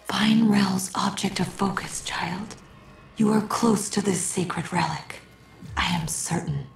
Find Rel's object of focus, child. You are close to this sacred relic. I am certain.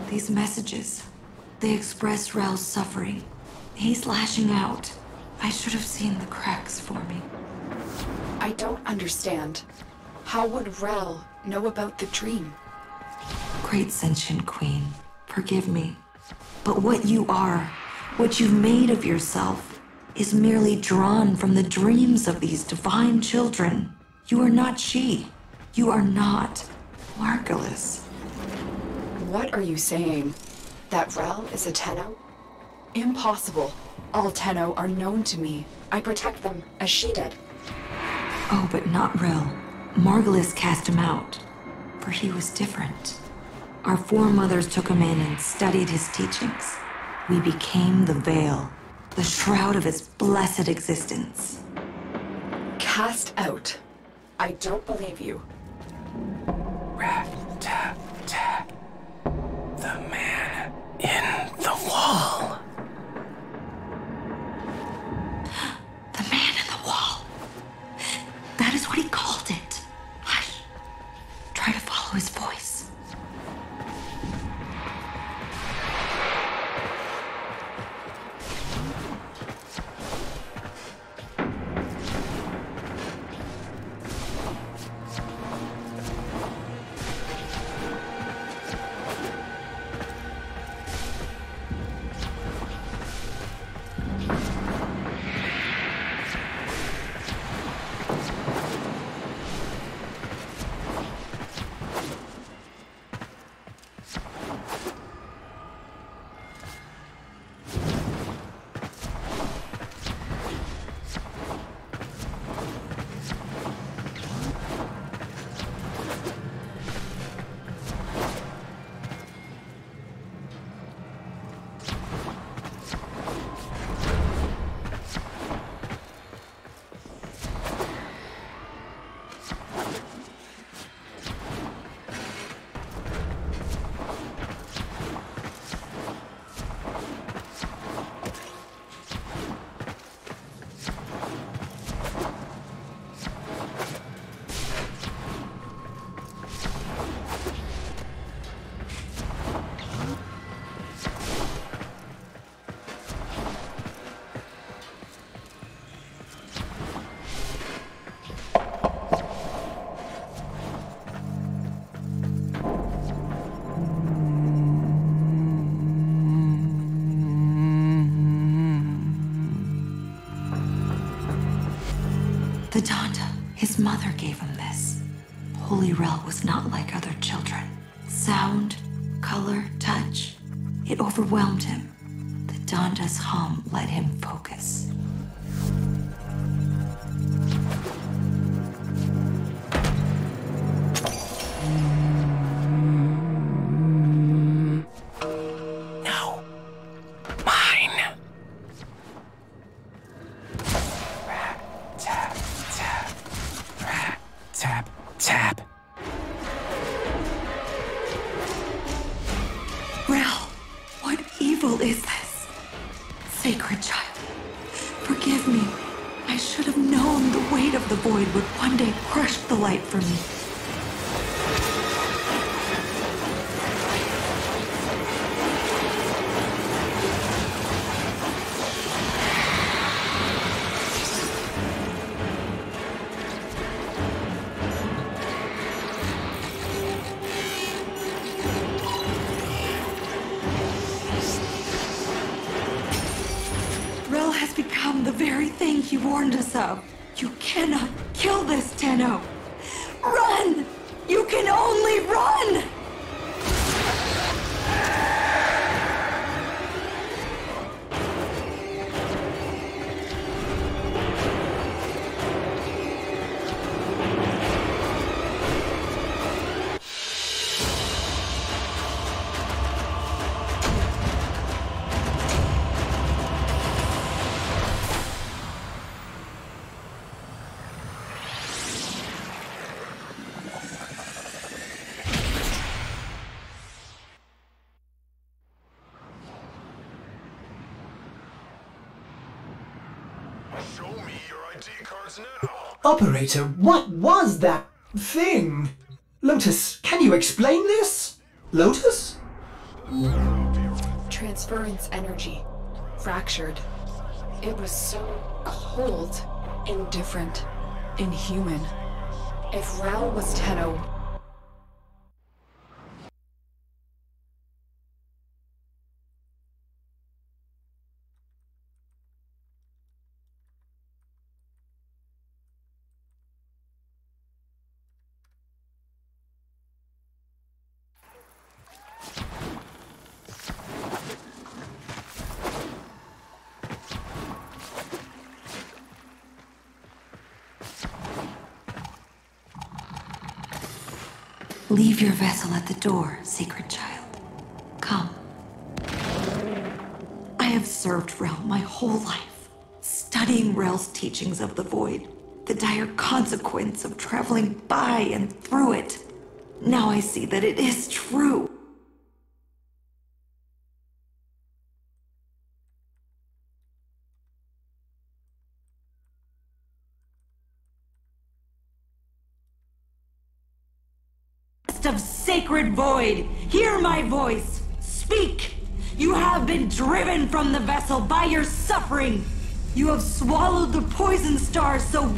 These messages, they express Rel's suffering. He's lashing out. I should have seen the cracks forming. I don't understand. How would Rel know about the dream? Great sentient queen, forgive me. But what you are, what you've made of yourself, is merely drawn from the dreams of these divine children. You are not she. You are not Margulis. What are you saying? That Rel is a Tenno? Impossible. All Tenno are known to me. I protect them as she did. Oh, but not Rel. Margulis cast him out, for he was different. Our foremothers took him in and studied his teachings. We became the veil, the shroud of his blessed existence. Cast out? I don't believe you. Rat, tap, tap. The man in the wall. The man in the wall. That is what he called it. Hush. Try to follow his voice. The Donda, his mother gave him this. Holy Rel was not like other children. Sound, color, touch, it overwhelmed him. The Donda's hum let him focus. No. Mine. Rat, tap, tap. Rat, tap, tap. Rel, what evil is this? Sacred child, forgive me. I should have known the weight of the void would one day crush the light from me. Rel has become the very thing he warned us of. You cannot kill this Tenno. Run! You can only run! Show me your ID cards now. Operator, what was that thing? Lotus, can you explain this? Lotus? Transference energy. Fractured. It was so cold, indifferent, inhuman. If Rel was Tenno, Leave your vessel at the door, sacred child. Come. I have served Rel my whole life, studying Rel's teachings of the void, the dire consequence of traveling by and through it. Now I see that it is true. Of sacred void, hear my voice. Speak. You have been driven from the vessel by your suffering. You have swallowed the poison stars so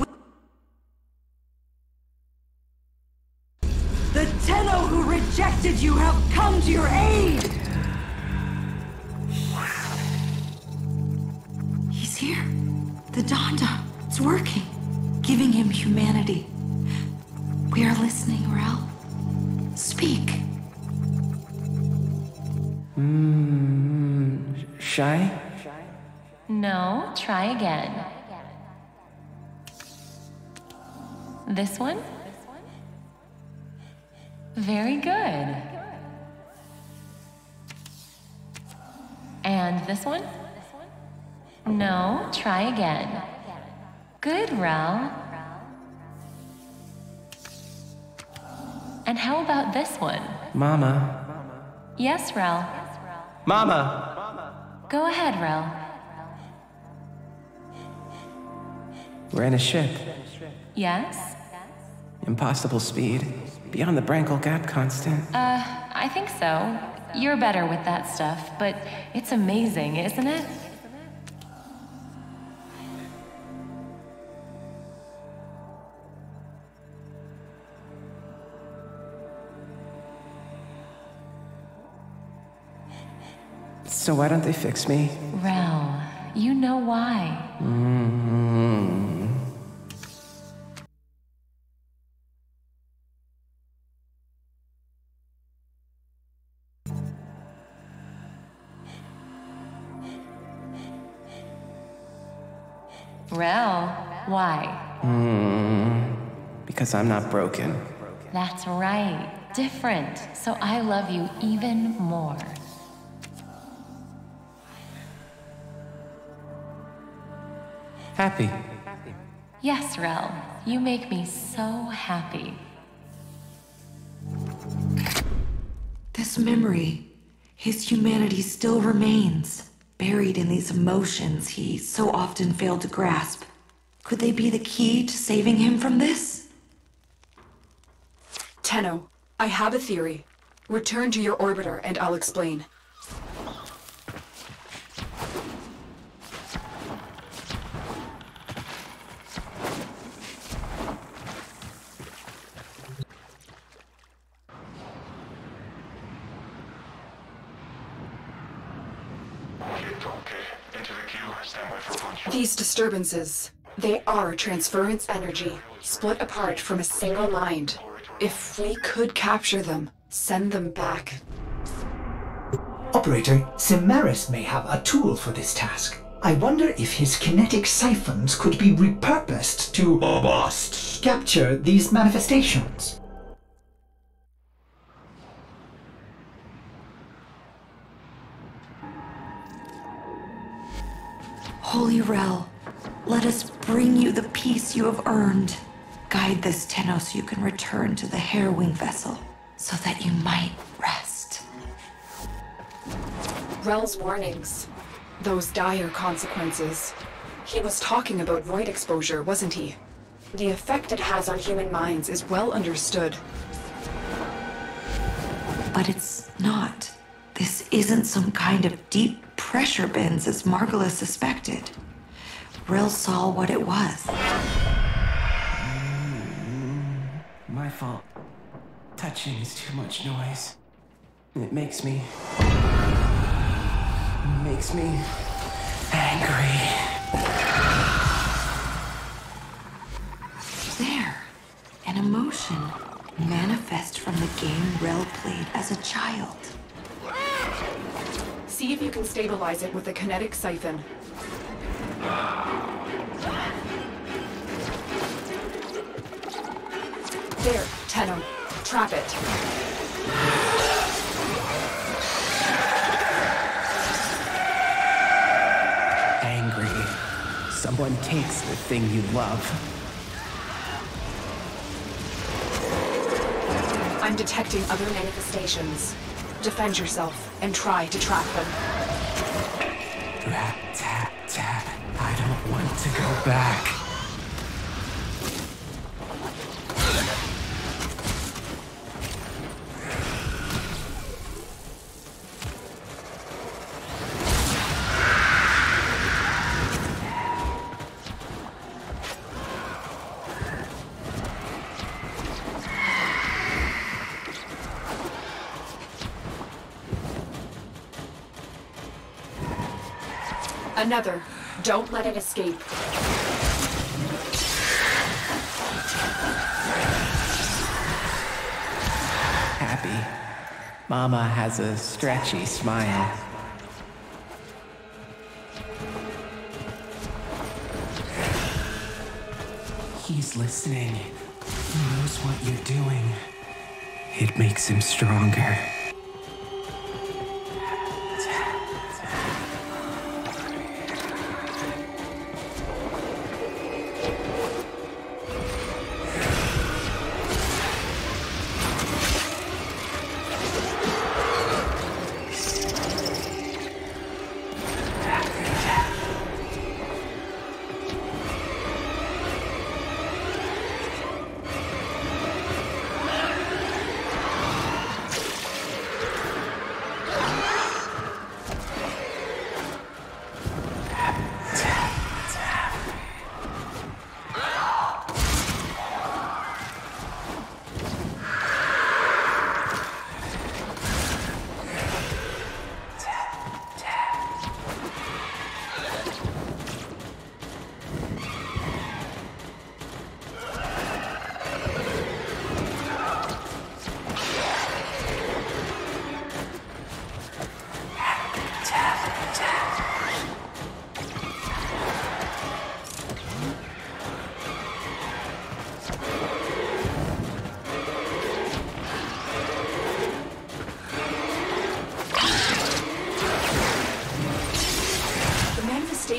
the Tenno who rejected you have come to your aid. He's here. The Donda. It's working. Giving him humanity. We are listening, Rel. Speak. Shy? No, try again. This one? Very good. And this one? No, try again. Good, Rel. And how about this one? Mama. Yes, Rel. Mama! Go ahead, Rel. We're in a ship. Yes? Impossible speed. Beyond the Brankel gap constant. I think so. You're better with that stuff, but it's amazing, isn't it? So why don't they fix me? Rel, you know why. Rel, why? Because I'm not broken. That's right. Different. So I love you even more. Happy. Yes, Rel. You make me so happy. This memory, his humanity still remains. buried in these emotions he so often failed to grasp. Could they be the key to saving him from this? Tenno, I have a theory. Return to your orbiter and I'll explain. These disturbances, they are transference energy, split apart from a single mind. If we could capture them, send them back. Operator, Cimaris may have a tool for this task. I wonder if his kinetic siphons could be repurposed to capture these manifestations. Holy Rel, let us bring you the peace you have earned. Guide this Tenno so you can return to the Harrowing vessel, so that you might rest. Rel's warnings. Those dire consequences. He was talking about void exposure, wasn't he? The effect it has on human minds is well understood. But it's not. This isn't some kind of deep pressure bends as Margulis suspected. Rel saw what it was. My fault. Touching is too much noise. It makes me angry. There, an emotion manifest from the game Rel played as a child. See if you can stabilize it with a kinetic siphon. There, Tenno. Trap it. Angry. Someone takes the thing you love. I'm detecting other manifestations. Defend yourself and try to trap them. Rat, tat, tat. I don't want to go back. Another. Don't let it escape. Happy. Mama has a stretchy smile. He's listening. He knows what you're doing. It makes him stronger.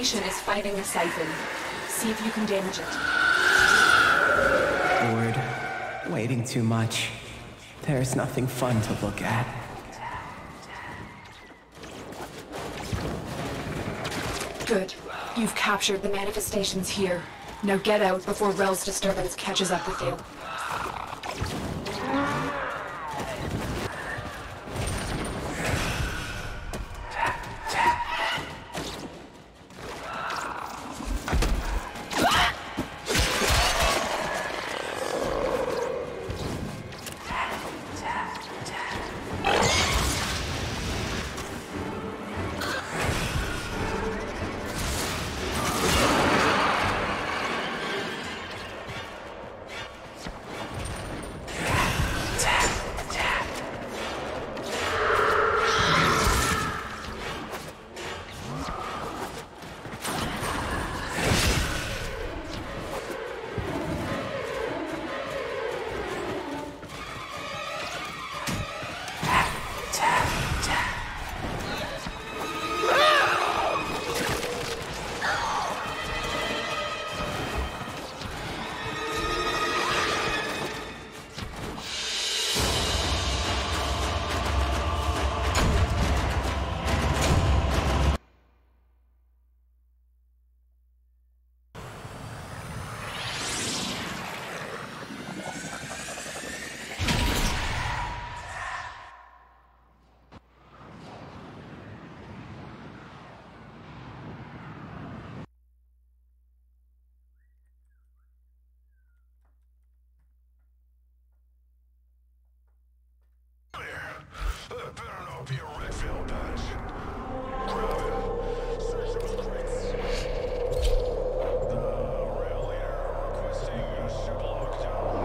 Is fighting a siphon. See if you can damage it. Bored. Waiting too much. There's nothing fun to look at. Good. You've captured the manifestations here. Now get out before Rel's disturbance catches up with you. That better not be a Redfield badge. Grab it. Search those crates. The rail leader requesting a ship lockdown.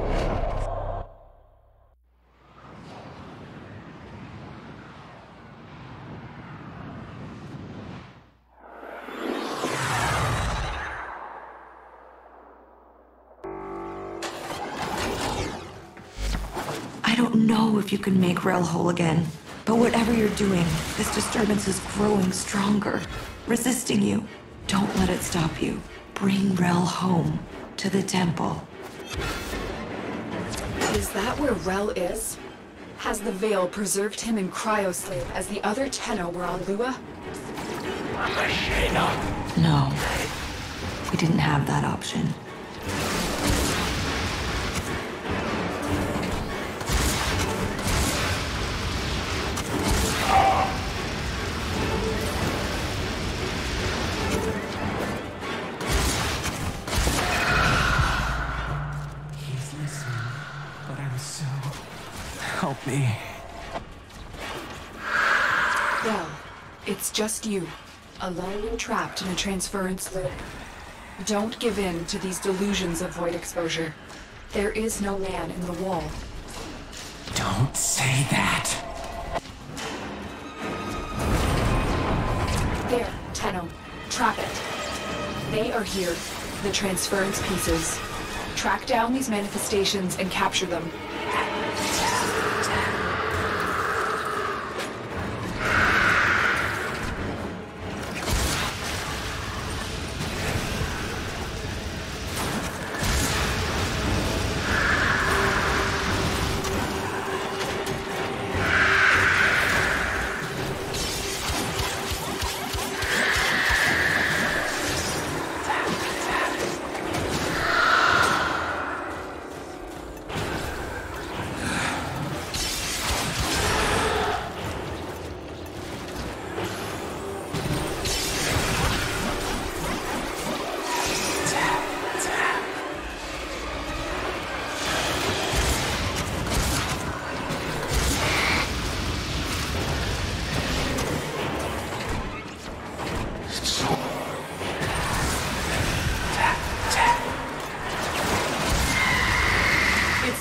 I don't know if you can make Rel whole again, but whatever you're doing, this disturbance is growing stronger, resisting you. Don't let it stop you. Bring Rel home to the temple. Is that where Rel is? Has the Veil preserved him in cryosleep as the other Tenno were on Lua? No, we didn't have that option. Help me. Well, it's just you, alone and trapped in a transference loop. Don't give in to these delusions of void exposure. There is no man in the wall. Don't say that. There, Tenno. Trap it. They are here, the transference pieces. Track down these manifestations and capture them.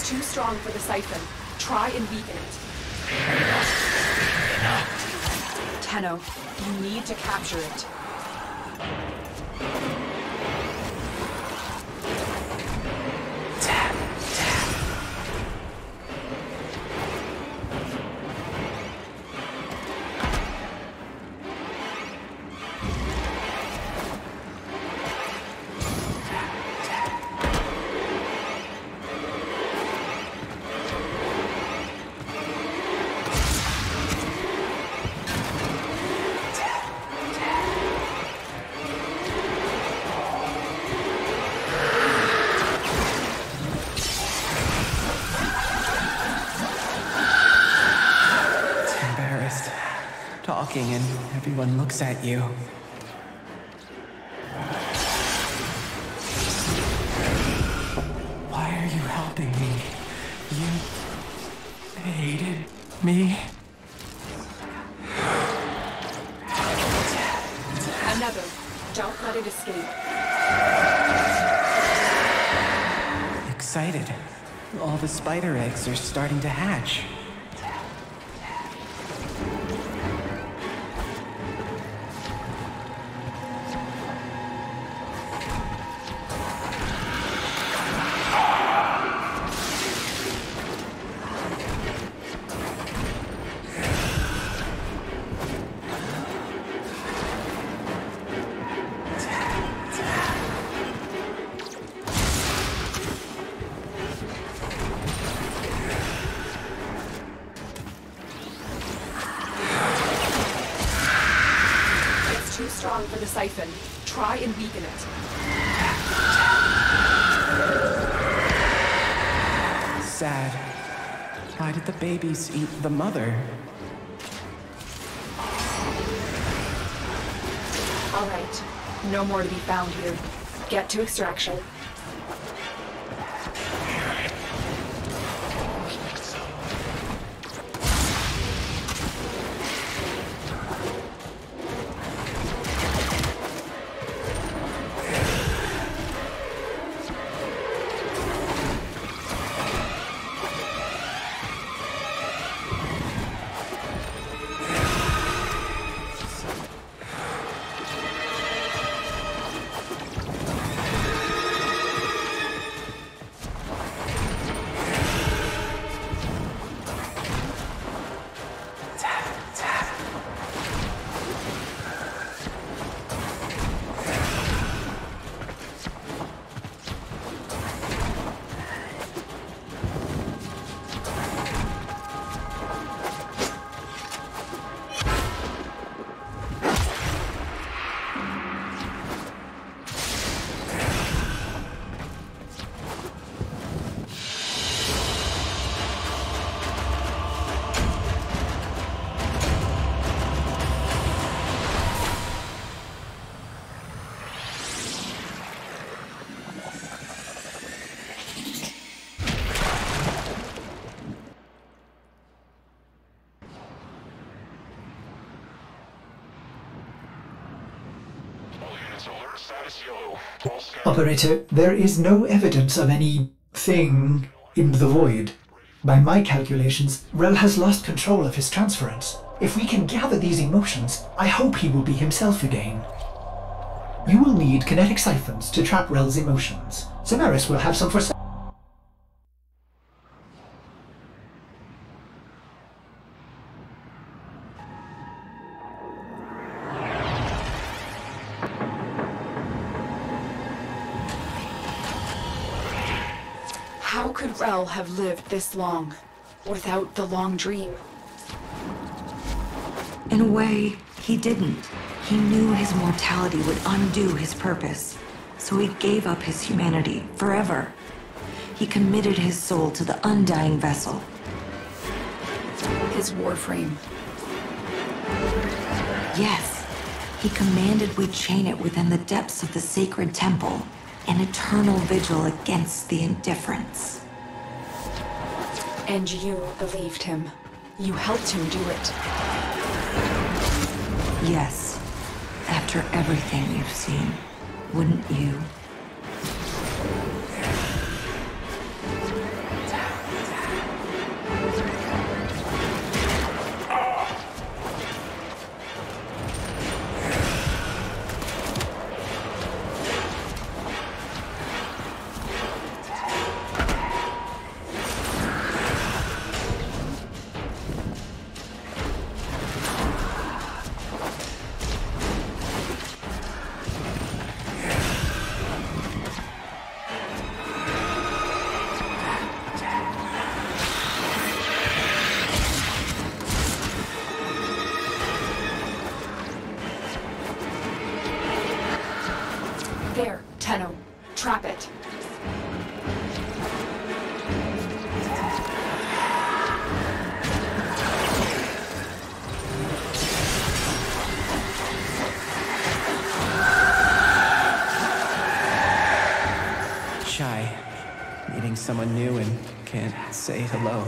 Too strong for the siphon. Try and weaken it. Tenno, you need to capture it. talking and everyone looks at you. Why are you helping me? You hated me? Another. Don't let it escape. Excited. All the spider eggs are starting to hatch. Too strong for the siphon. Try and weaken it. Sad. Why did the babies eat the mother? All right. No more to be found here. Get to extraction. Operator, there is no evidence of any thing in the void. By my calculations, Rel has lost control of his transference. If we can gather these emotions, I hope he will be himself again. You will need kinetic siphons to trap Rel's emotions. Samaris will have some for... How could Rel have lived this long without the long dream? In a way, he didn't. He knew his mortality would undo his purpose, so he gave up his humanity forever. He committed his soul to the undying vessel. His warframe. Yes, he commanded we chain it within the depths of the sacred temple, an eternal vigil against the indifference. And you believed him. You helped him do it. Yes, after everything you've seen, wouldn't you? There, Tenno. Trap it. shy, meeting someone new and can't say hello.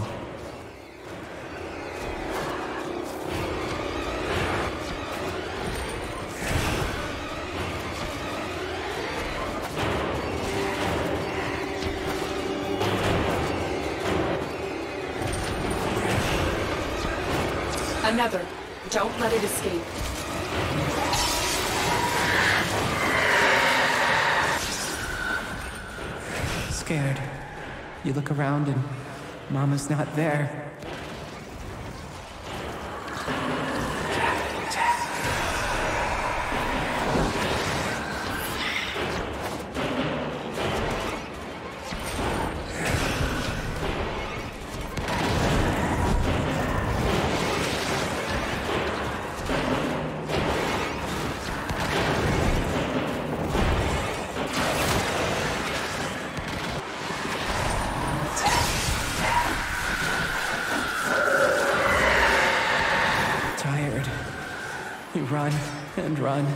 Another. Don't let it escape. Scared. You look around and Mama's not there. You run and run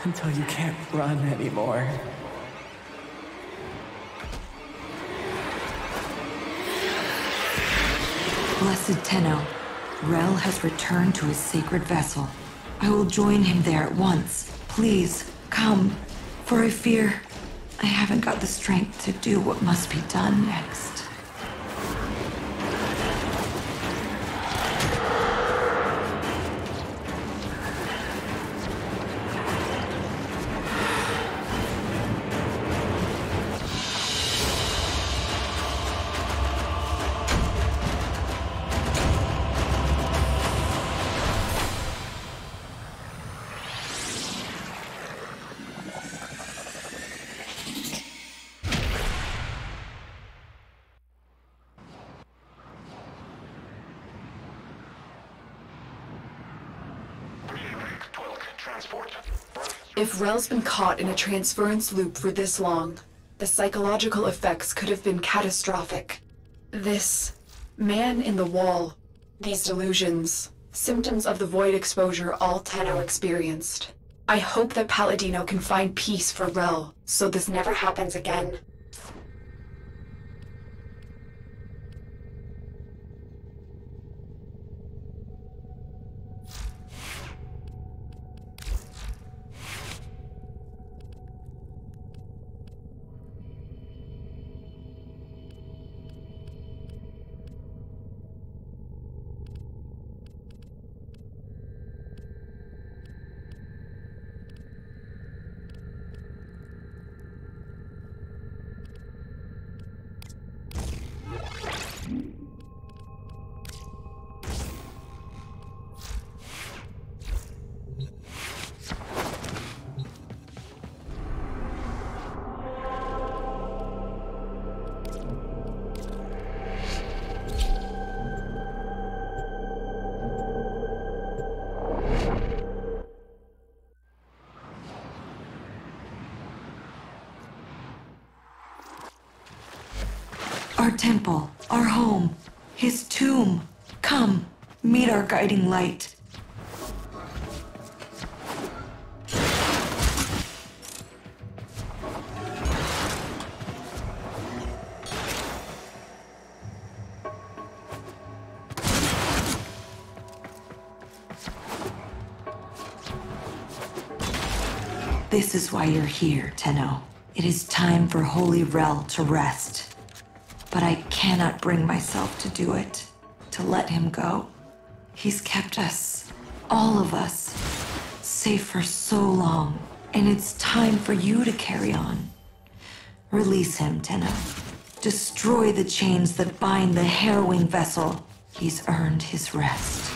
until you can't run anymore. Blessed Tenno, Rel has returned to his sacred vessel. I will join him there at once. Please, come, for I fear I haven't got the strength to do what must be done next. If Rel's been caught in a transference loop for this long, the psychological effects could have been catastrophic. This man in the wall, these delusions, symptoms of the void exposure all Tenno experienced. I hope that Palladino can find peace for Rel, so this never happens again. Our temple, our home, his tomb. Come, meet our guiding light. This is why you're here, Tenno. It is time for Holy Rel to rest. But I cannot bring myself to do it, to let him go. He's kept us, all of us, safe for so long, and it's time for you to carry on. Release him, Tenno. Destroy the chains that bind the harrowing vessel. He's earned his rest.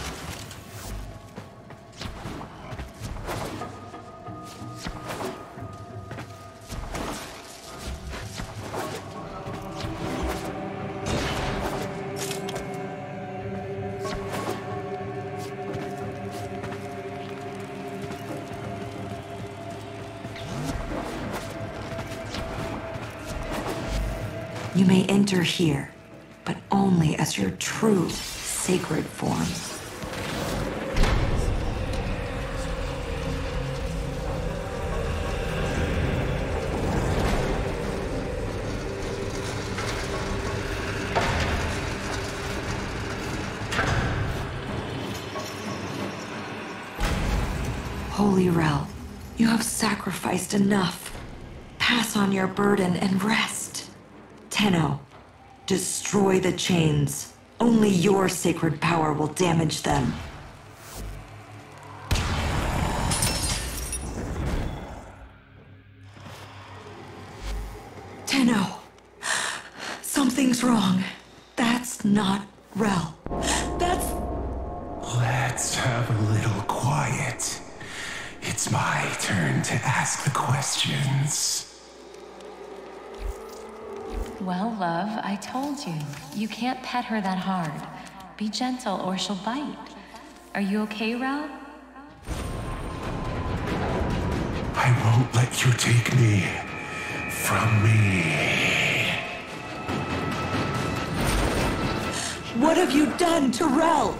You may enter here, but only as your true, sacred form. Truly, Rel, you have sacrificed enough. Pass on your burden and rest. Tenno, destroy the chains. Only your sacred power will damage them. Tenno, something's wrong. That's not Rel. That's... Let's have a little quiet. It's my turn to ask the questions. Well, love, I told you. You can't pet her that hard. Be gentle or she'll bite. Are you okay, Rel? I won't let you take me from me. What have you done to Rel?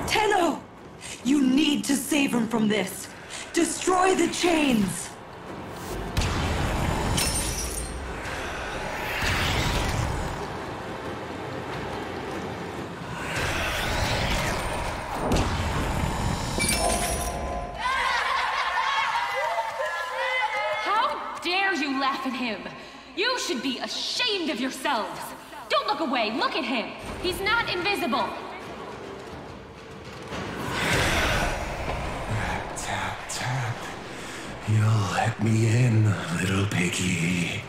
Tenno! You need to save him from this. Destroy the chains! How dare you laugh at him? You should be ashamed of yourselves. Don't look away. Look at him. He's not invisible. Tap, tap. You'll let me in, little piggy.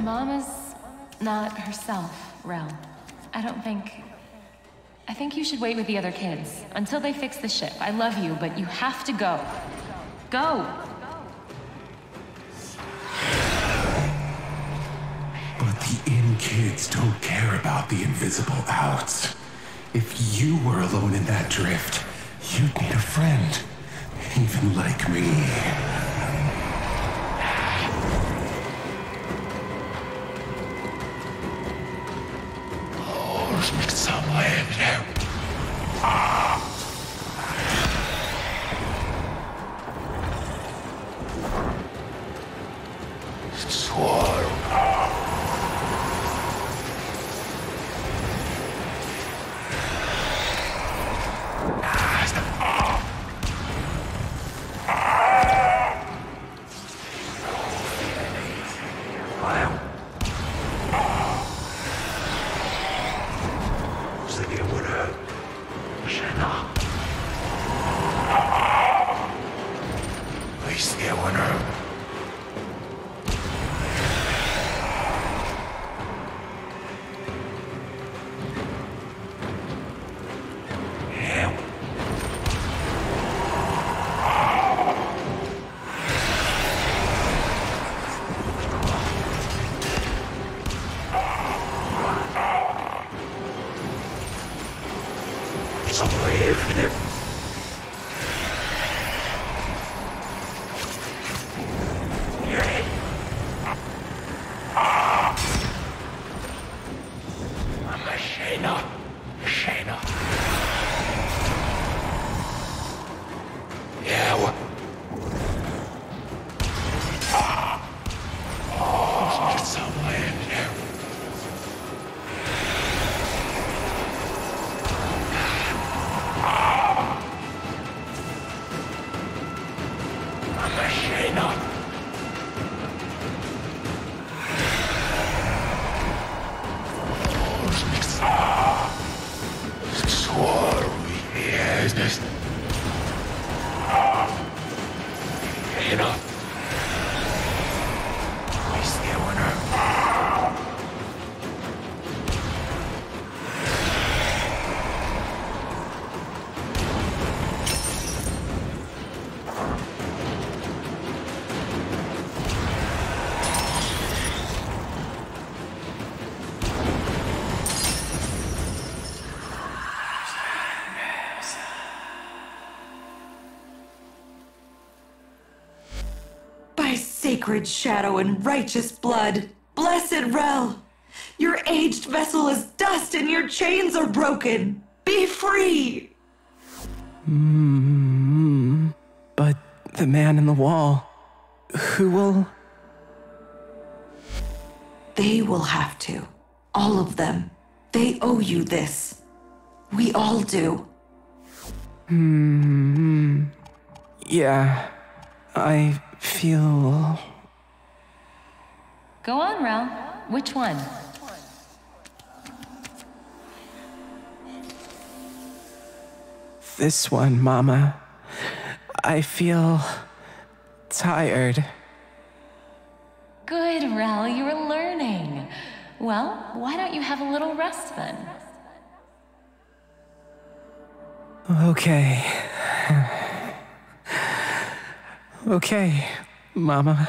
Mama's not herself, Rel. I think you should wait with the other kids until they fix the ship. I love you, but you have to go. Go! But the in kids don't care about the invisible outs. If you were alone in that drift, you'd need a friend. Even like me. Sacred shadow and righteous blood, blessed Rel! Your aged vessel is dust and your chains are broken. Be free! But the man in the wall, who will... They will have to. All of them. They owe you this. We all do. Yeah, I feel... Go on, Rel. Which one? This one, Mama. I feel... tired. Good, Rel, you were learning. Well, why don't you have a little rest then? Okay. Okay, Mama.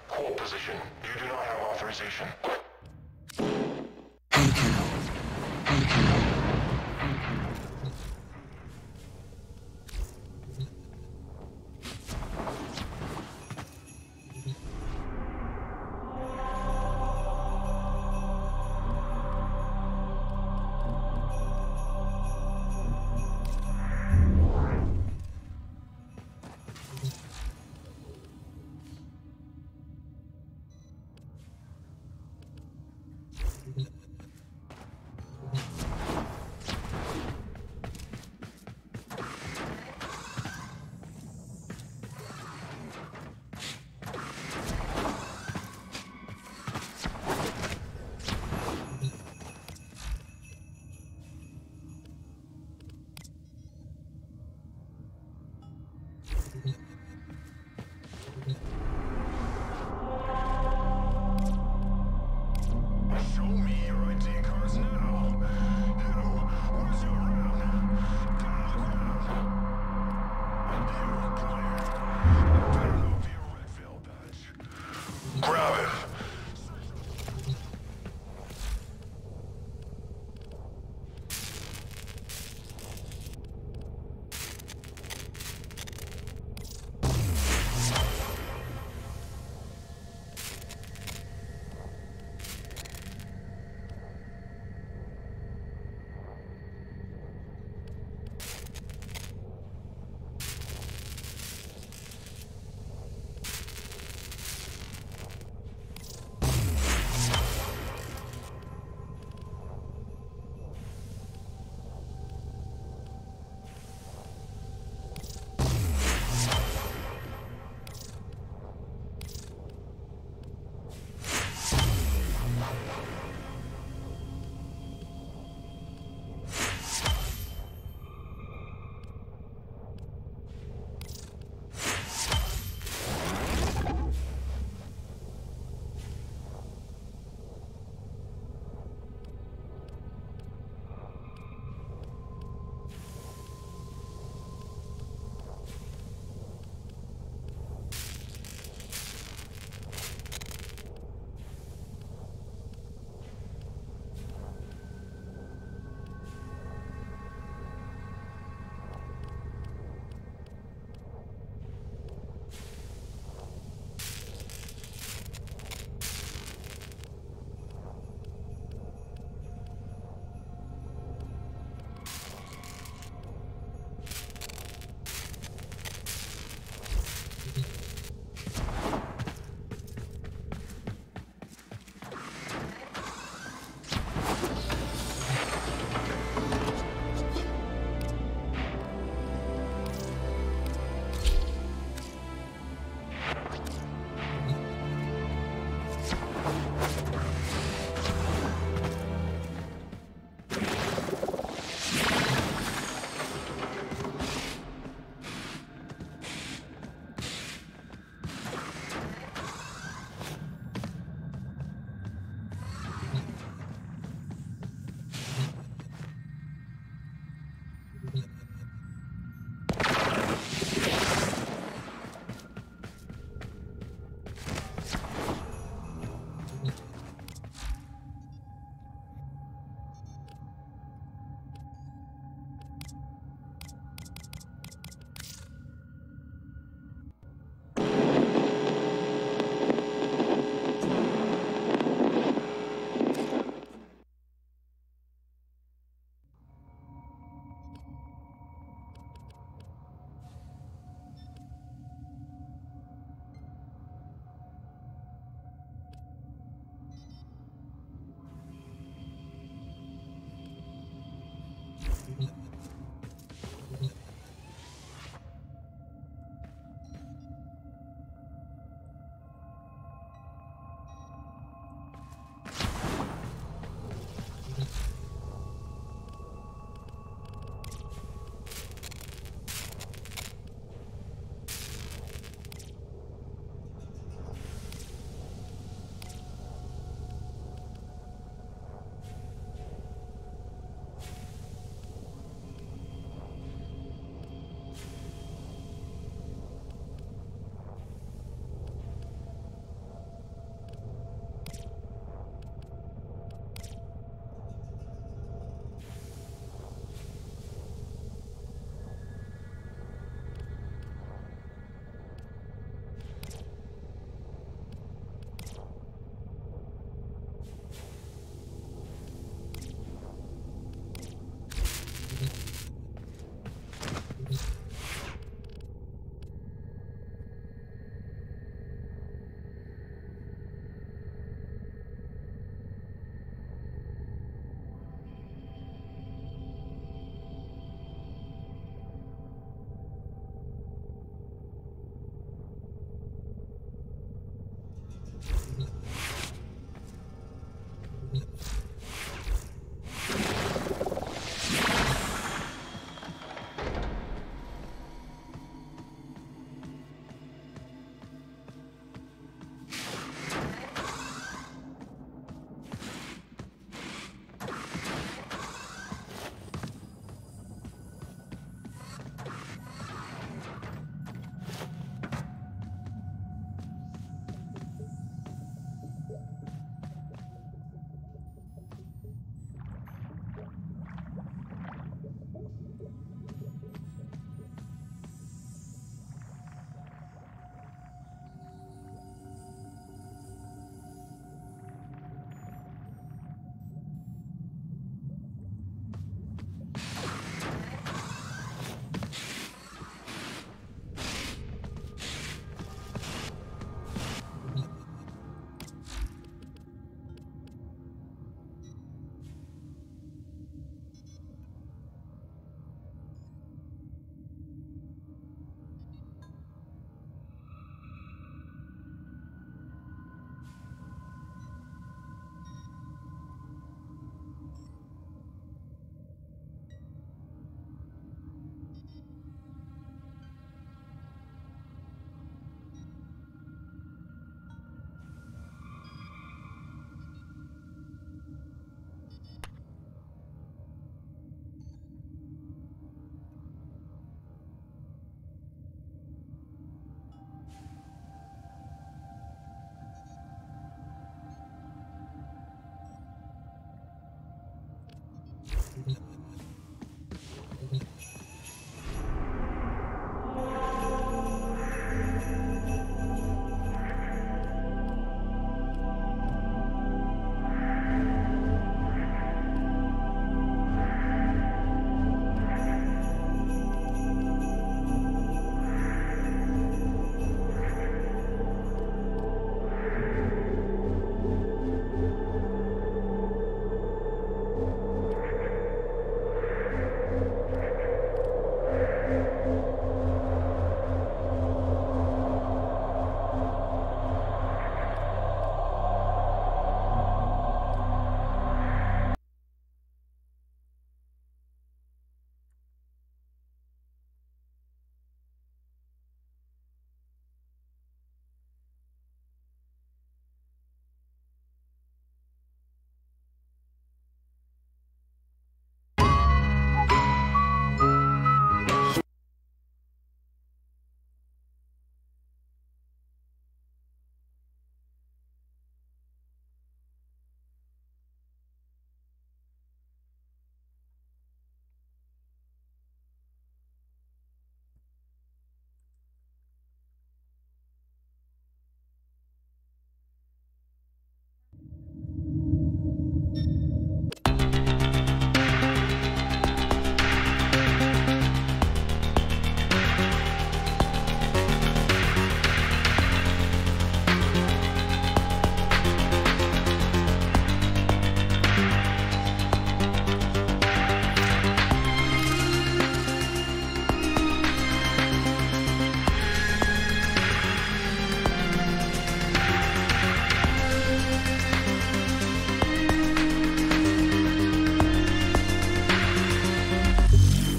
Hold position. You do not have authorization.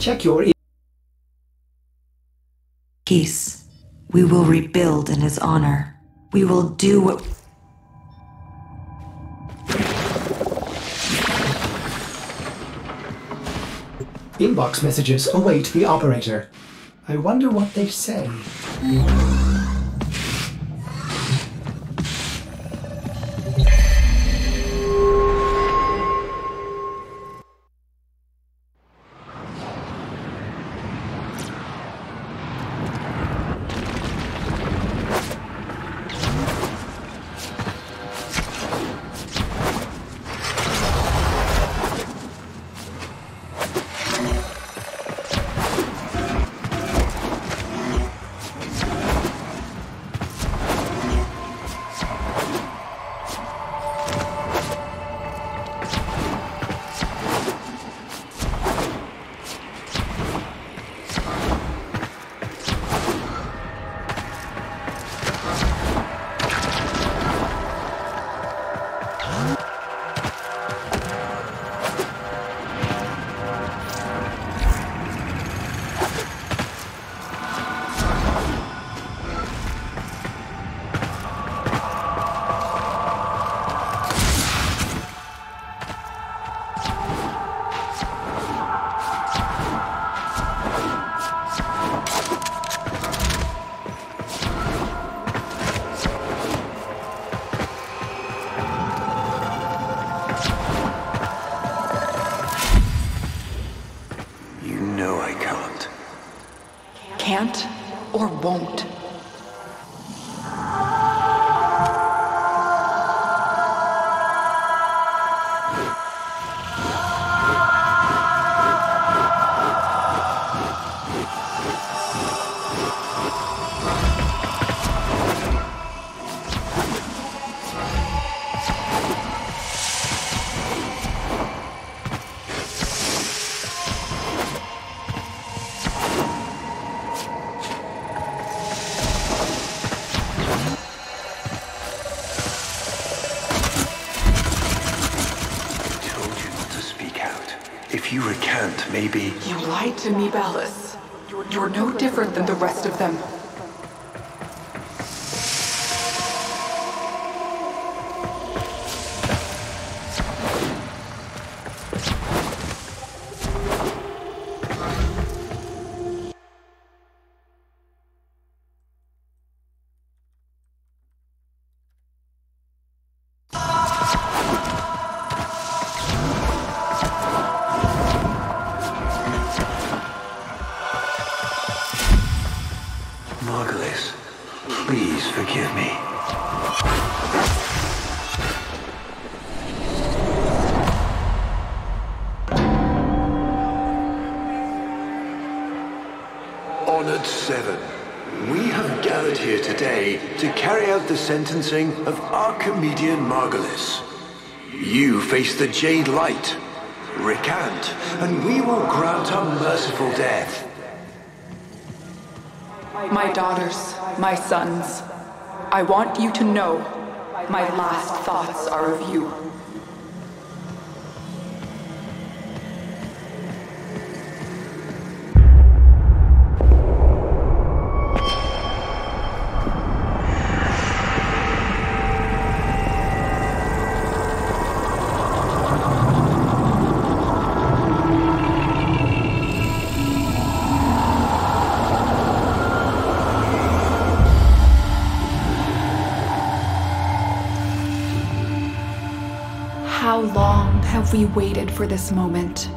Check your Peace. We will rebuild in his honor. We will do what... inbox messages await the operator. I wonder what they say. Can't or won't. If you recant, maybe... You lied to me, Ballas. You're no different than the rest of them. Margulis, please forgive me. Honored Seven, we have gathered here today to carry out the sentencing of Archimedean Margulis. You face the Jade Light. Recant, and we will grant a merciful death. My daughters, my sons, I want you to know my last thoughts are of you. How long have we waited for this moment?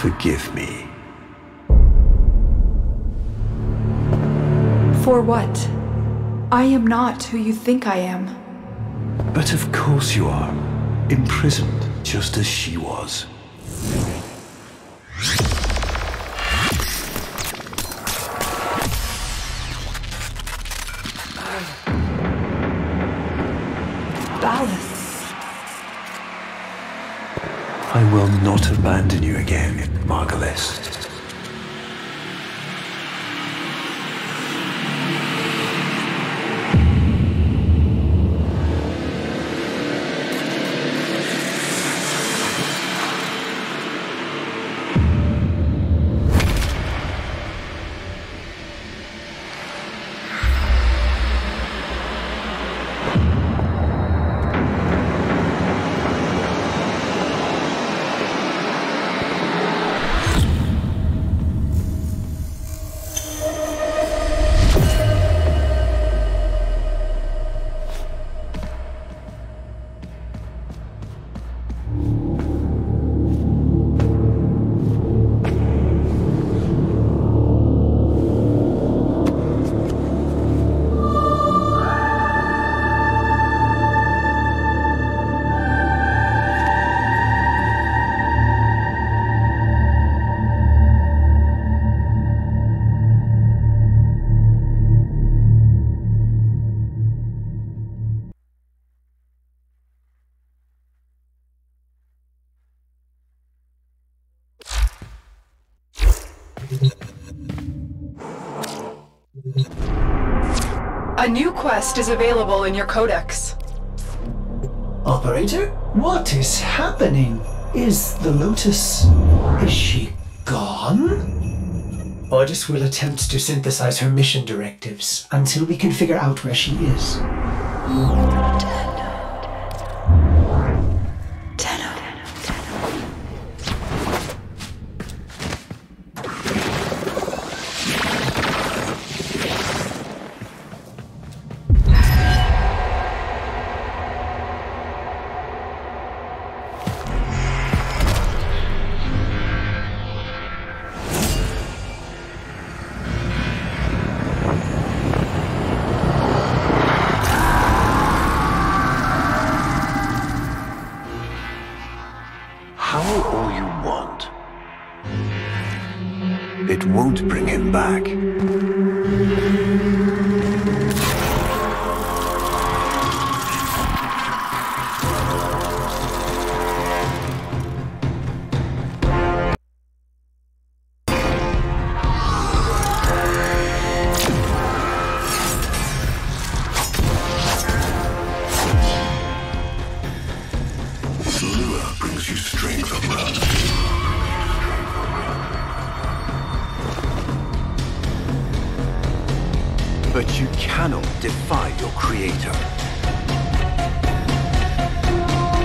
Forgive me. For what? I am not who you think I am. But of course you are. Imprisoned, just as she was. Ballas. I will not abandon you again, Margulis. A new quest is available in your codex. Operator? What is happening? Is the Lotus... is she gone? Ordis will attempt to synthesize her mission directives until we can figure out where she is. It won't bring him back. Lure brings you strength of run. But you cannot defy your creator.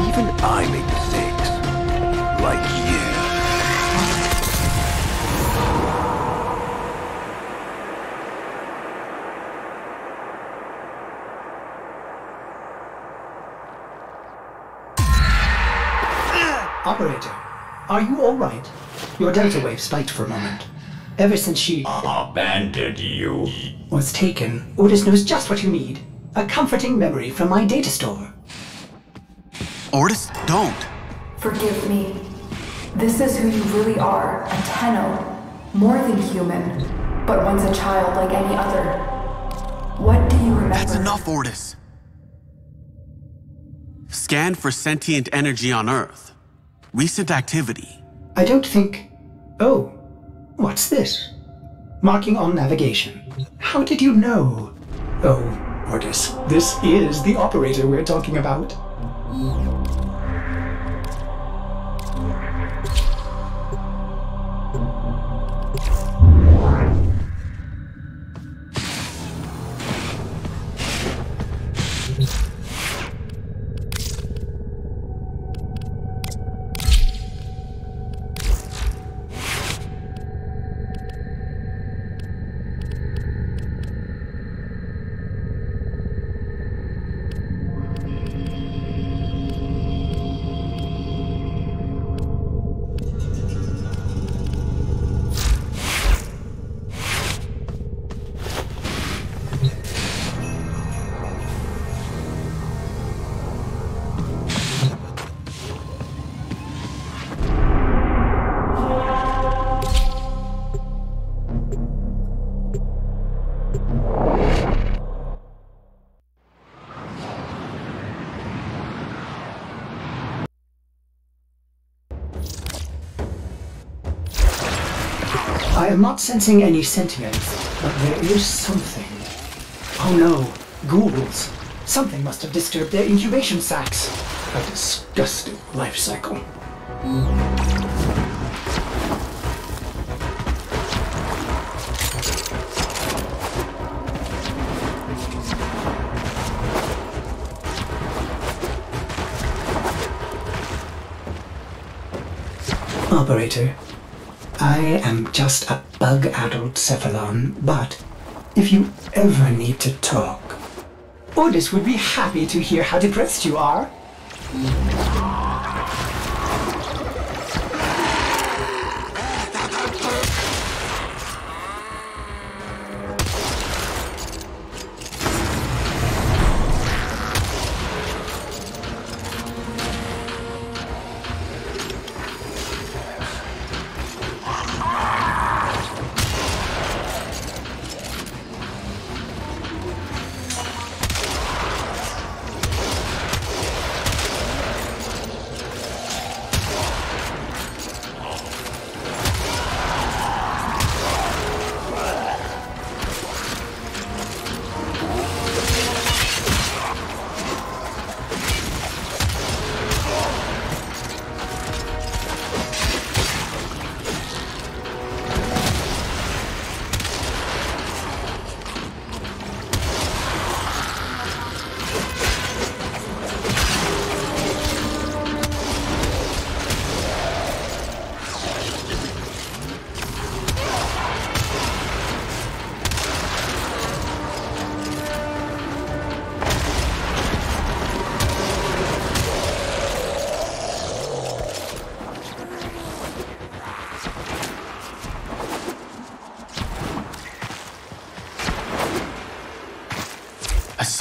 Even I make mistakes, like you. Operator, are you all right? Your delta wave spiked for a moment. Ever since she abandoned you. was taken, Ordis knows just what you need. A comforting memory from my data store. Ordis, don't! Forgive me. This is who you really are, a Tenno. More than human, but once a child like any other. What do you remember? That's enough, Ordis. Scan for sentient energy on Earth. Recent activity. I don't think... Oh, what's this? Marking on navigation. How did you know? Oh, Ordis, this is the operator we're talking about. I am not sensing any sentience, but there is something. Oh no, ghouls. Something must have disturbed their incubation sacs. A disgusting life cycle. Operator, I am just a bug-addled cephalon, but if you ever need to talk, Ordis would be happy to hear how depressed you are.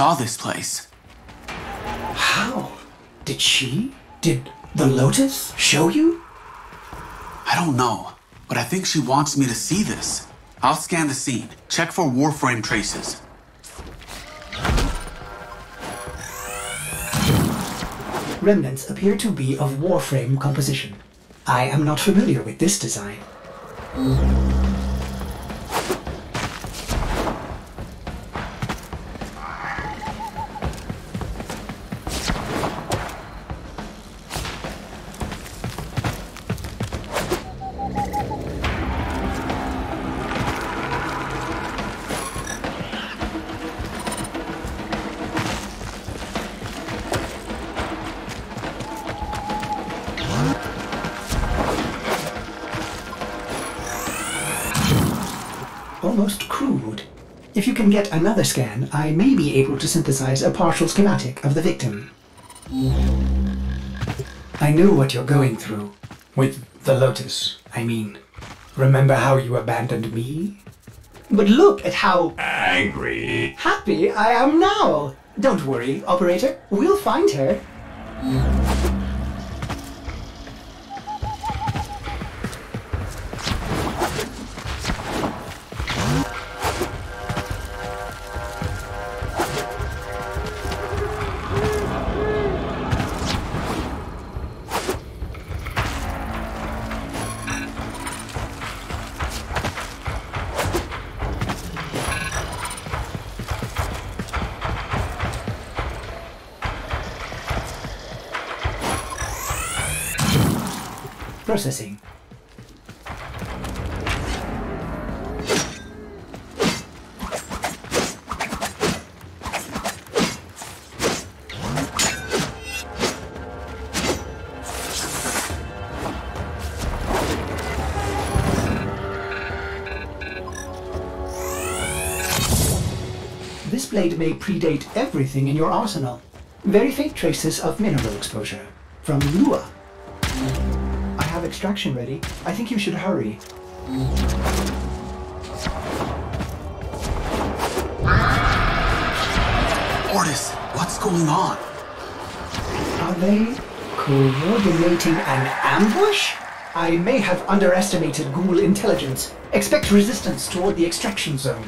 saw this place. How? Did the Lotus show you? I don't know, but I think she wants me to see this. I'll scan the scene, check for warframe traces. Remnants appear to be of warframe composition. I am not familiar with this design. Almost crude. If you can get another scan, I may be able to synthesize a partial schematic of the victim. I know what you're going through. With the Lotus, I mean. Remember how you abandoned me? But look at how Angry. happy I am now! Don't worry, operator. We'll find her. Processing. This blade may predate everything in your arsenal. Very faint traces of mineral exposure. From Lua. I have extraction ready. I think you should hurry. Ortis, what's going on? Are they coordinating an ambush? I may have underestimated ghoul intelligence. Expect resistance toward the extraction zone.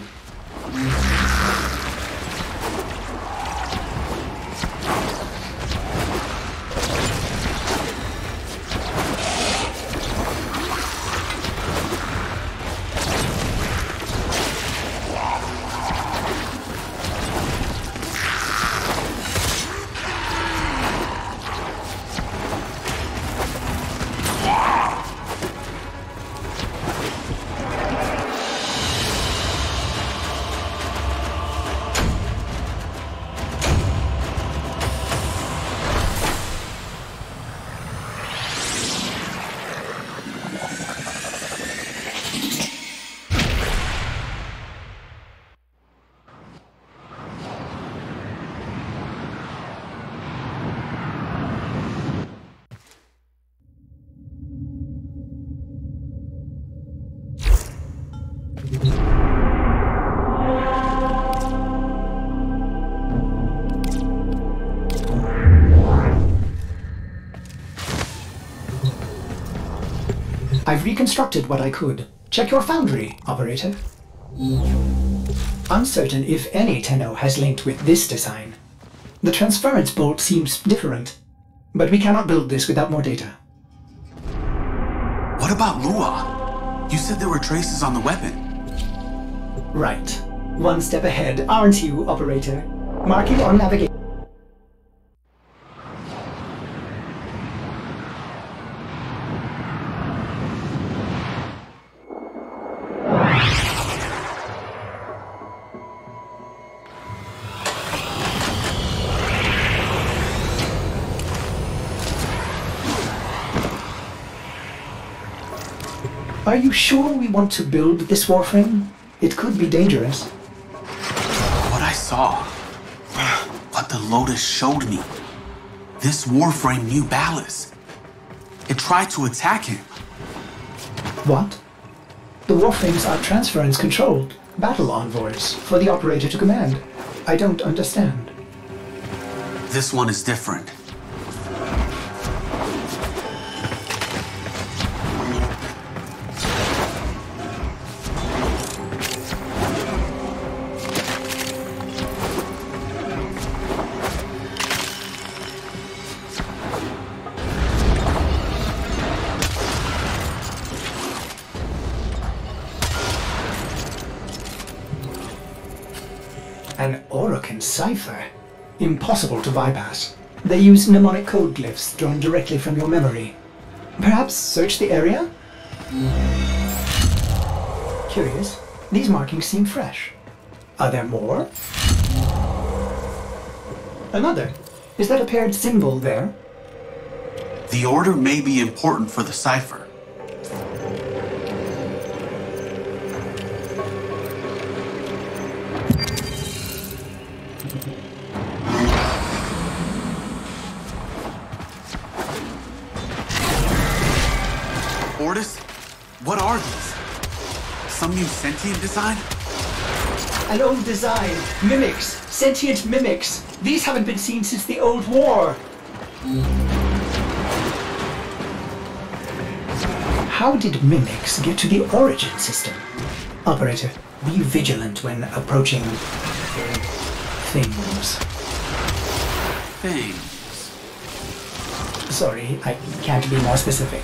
I've reconstructed what I could. Check your foundry, operator. Uncertain if any Tenno has linked with this design. The transference bolt seems different, but we cannot build this without more data. What about Lua? You said there were traces on the weapon. Right. One step ahead, aren't you, operator? Marking on navigation. Are you sure we want to build this warframe? It could be dangerous. What I saw, what the Lotus showed me. This warframe knew Ballas. It tried to attack him. What? The warframes are transference controlled, battle envoys for the operator to command. I don't understand. this one is different. An Orokin cipher? Impossible to bypass. They use mnemonic code glyphs drawn directly from your memory. Perhaps search the area? Curious. These markings seem fresh. Are there more? Another. Is that a paired symbol there? The order may be important for the cipher. Ortis, what are these? Some new sentient design? An old design. Mimics. Sentient mimics. These haven't been seen since the old war. How did mimics get to the origin system? Operator, be vigilant when approaching things. Things. Sorry, I can't be more specific.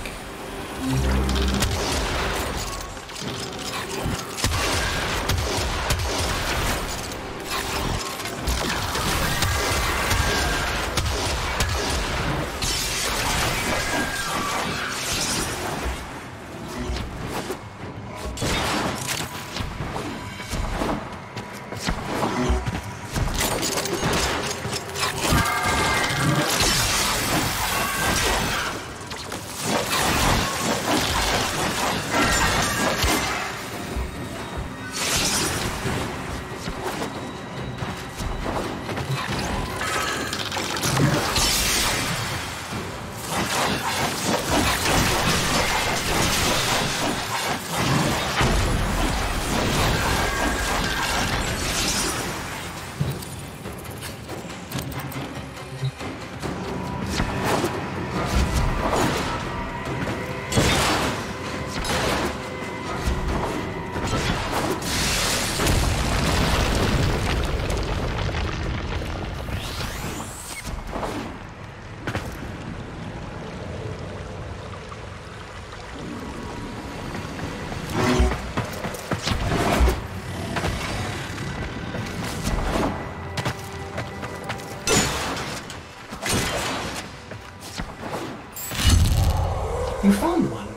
You found one.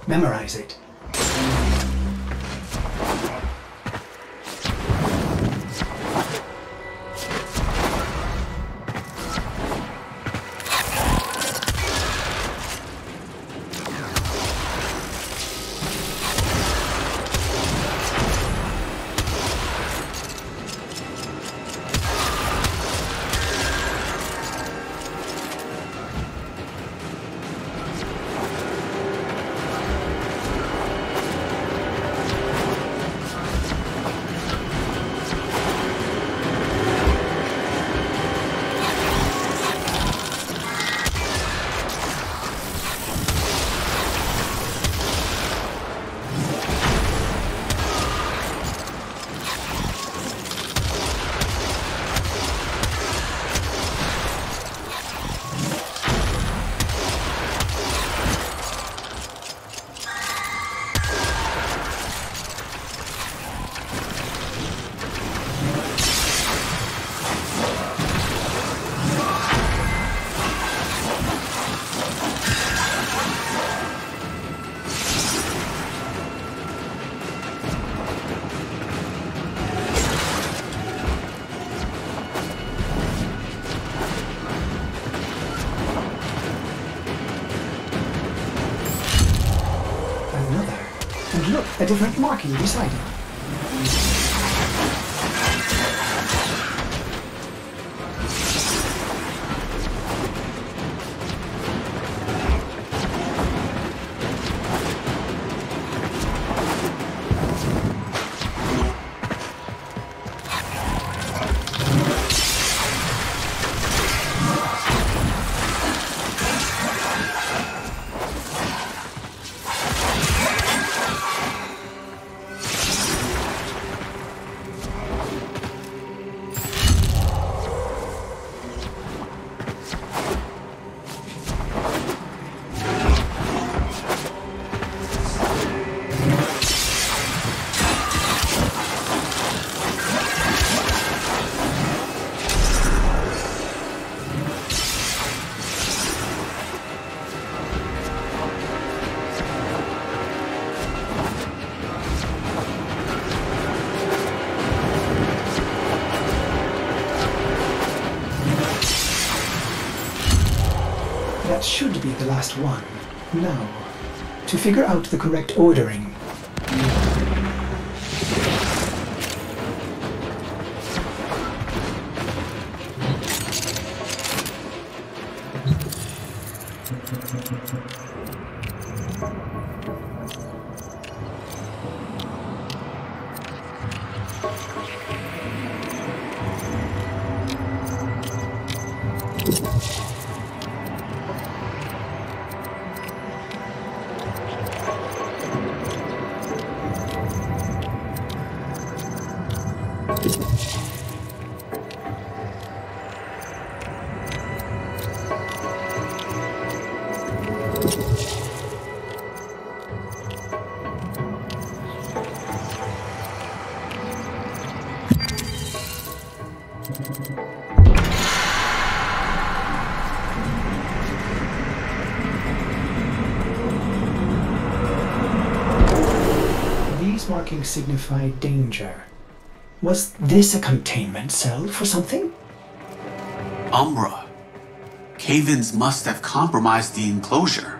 Memorize it. Look, a different marking beside it. That should be the last one. Now, to figure out the correct ordering. These markings signify danger. Was this a containment cell for something? Umbra. Cave-ins must have compromised the enclosure.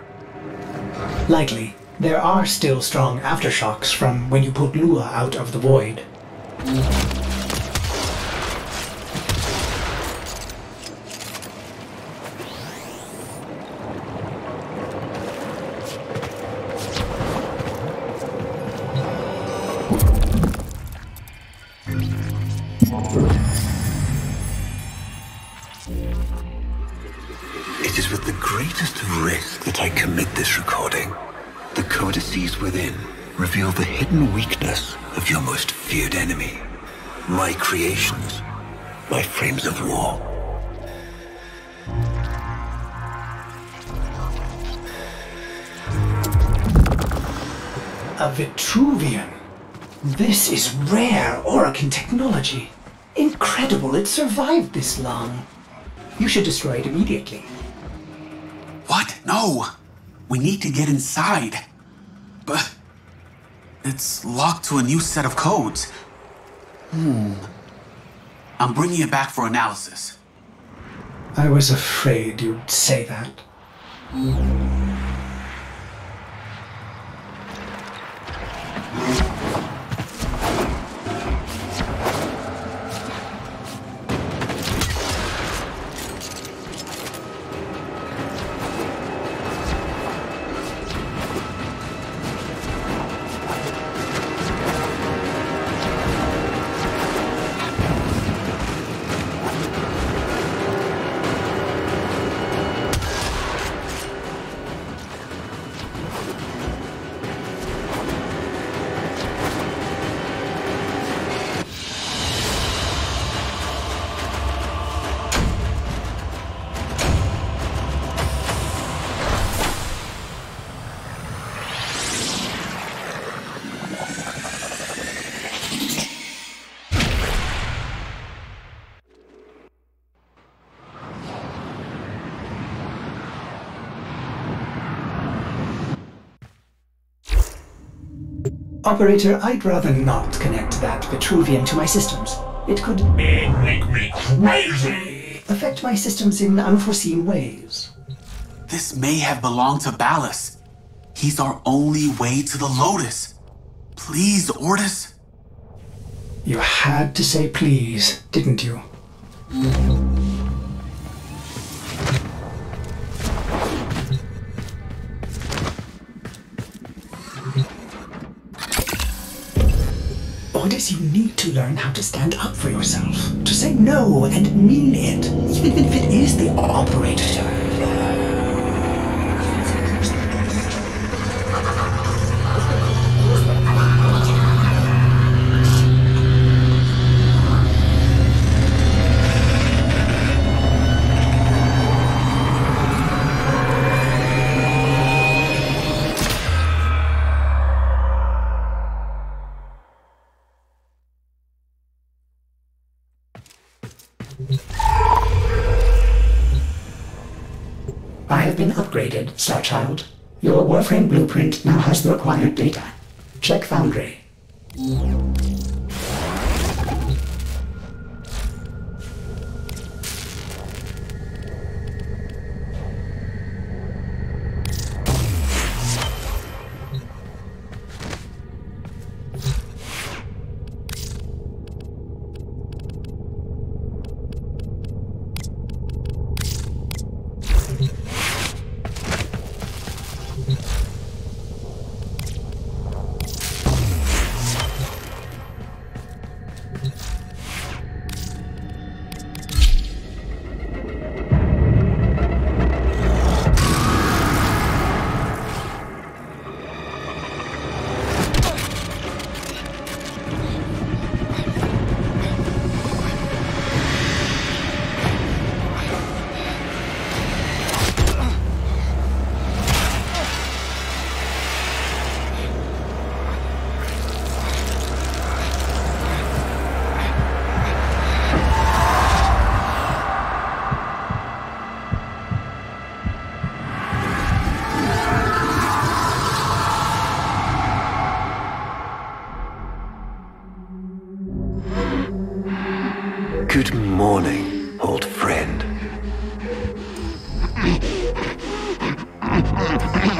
Likely. There are still strong aftershocks from when you put Lua out of the void. It is with the greatest of risk that I commit this recording. The codices within reveal the hidden weakness of your most feared enemy. My creations, my frames of war. A Vitruvian. This is rare Orokin technology. Incredible it survived this long. You should destroy it immediately. What? No! We need to get inside. But it's locked to a new set of codes. I'm bringing it back for analysis. I was afraid you'd say that. Operator, I'd rather not connect that Vitruvian to my systems. It could Make me crazy! affect my systems in unforeseen ways. This may have belonged to Ballas. He's our only way to the Lotus. Please, Ortis. You had to say please, didn't you? Ordis, you need to learn how to stand up for yourself. To say no and mean it, even if it is the operator. I have been upgraded, Starchild. Your warframe blueprint now has the required data. Check Foundry.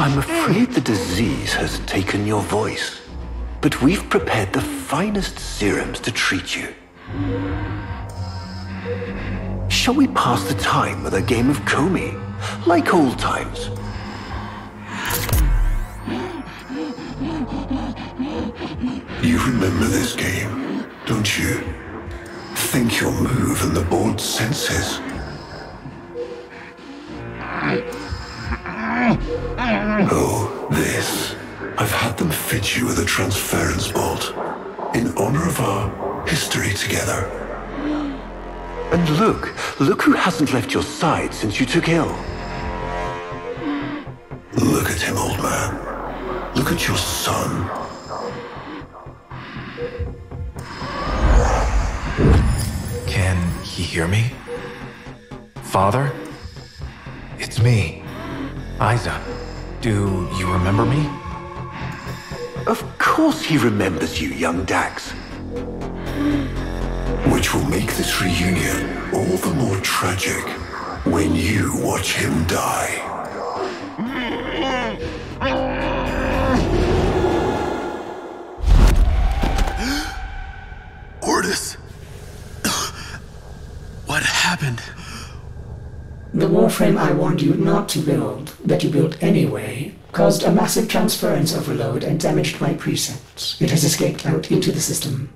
I'm afraid the disease has taken your voice, but we've prepared the finest serums to treat you. Shall we pass the time with a game of Comey, like old times? You remember this game, don't you? Think your move and the board senses. Oh, this. I've had them fit you with a transference bolt in honor of our history together. And look who hasn't left your side since you took ill. Look at him, old man. Look at your son. Can he hear me? Father? It's me, Isa. Do you remember me? Of course he remembers you, young Dax. Which will make this reunion all the more tragic when you watch him die. Ortis! What happened? The warframe I warned you not to build, that you built anyway, caused a massive transference overload and damaged my presets. It has escaped out into the system.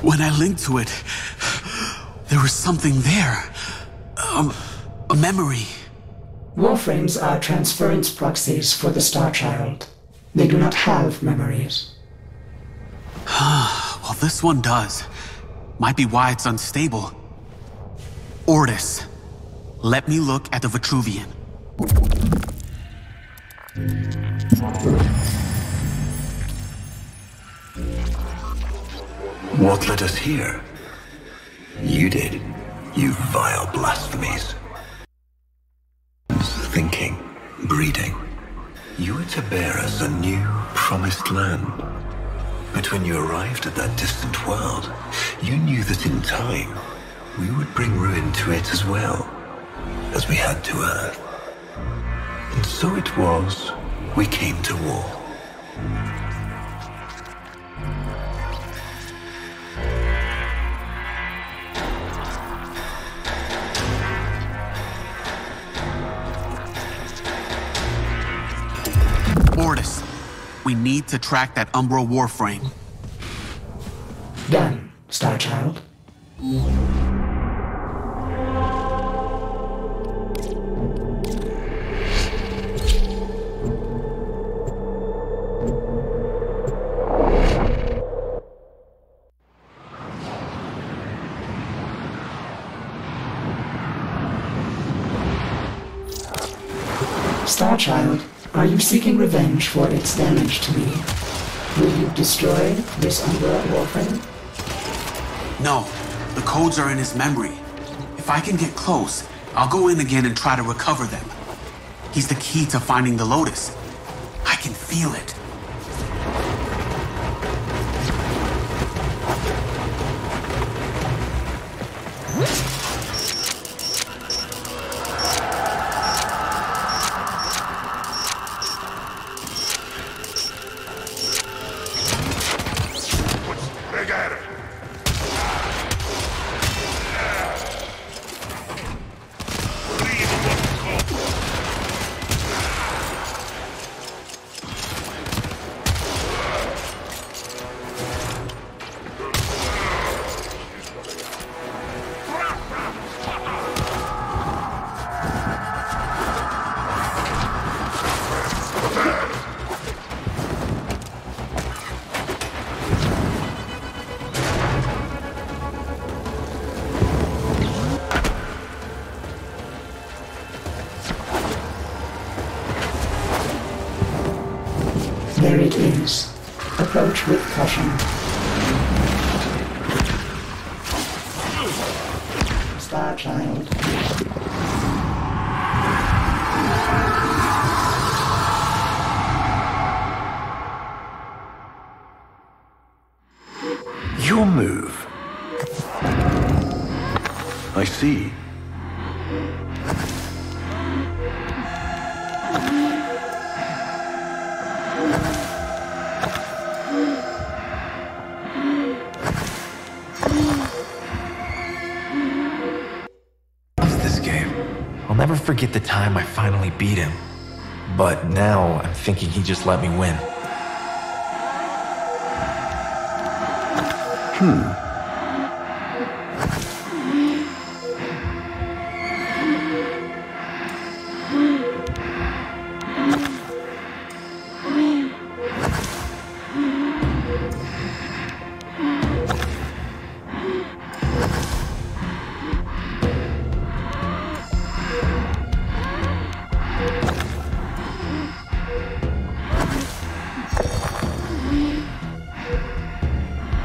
When I linked to it, there was something there. A memory. Warframes are transference proxies for the Star Child. They do not have memories. Well, this one does. Might be why it's unstable. Ortis, let me look at the Vitruvian. What led us here? You did, you vile blasphemies. Thinking, breeding. You were to bear us a new, promised land. But when you arrived at that distant world, you knew that in time, we would bring ruin to it as well, as we had to Earth. And so it was, we came to war. Ortis, we need to track that Umbra warframe. Done, Star Child. Star Child, are you seeking revenge for its damage to me? Will you destroy this Umbra warframe? No, the codes are in his memory. If I can get close, I'll go in again and try to recover them. He's the key to finding the Lotus. I can feel it. There it is. Approach with caution. Star Child. Your move. I see. time I finally beat him. But now I'm thinking he just let me win.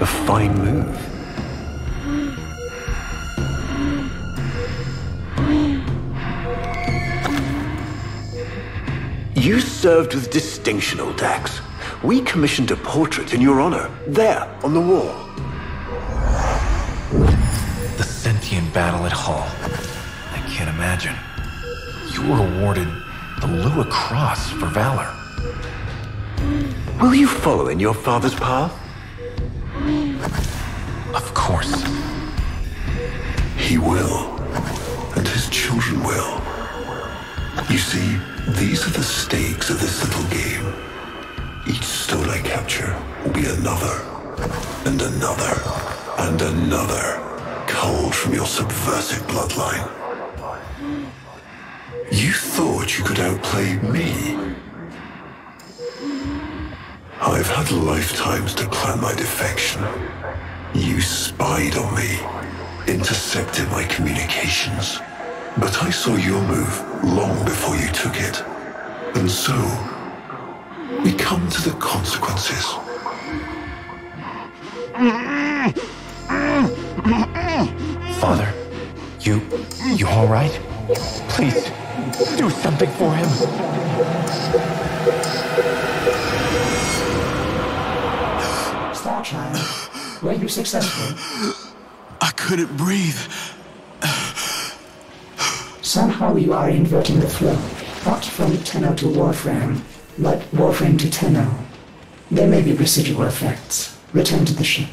A fine move. You served with distinction, old Dax. We commissioned a portrait in your honor, there, on the wall. The sentient battle at Hall. I can't imagine. You were awarded the Lua Cross for valor. Will you follow in your father's path? Of course. He will, and his children will. You see, these are the stakes of this little game. Each stone I capture will be another, and another, and another, culled from your subversive bloodline. You thought you could outplay me? I've had lifetimes to plan my defection. You spied on me, intercepted my communications. But I saw your move long before you took it. And so, we come to the consequences. Father, you all right? Please, do something for him. Star Child, were you successful? I couldn't breathe. Somehow you are inverting the flow. Not from Tenno to Warframe, but Warframe to Tenno. There may be residual effects. Return to the ship.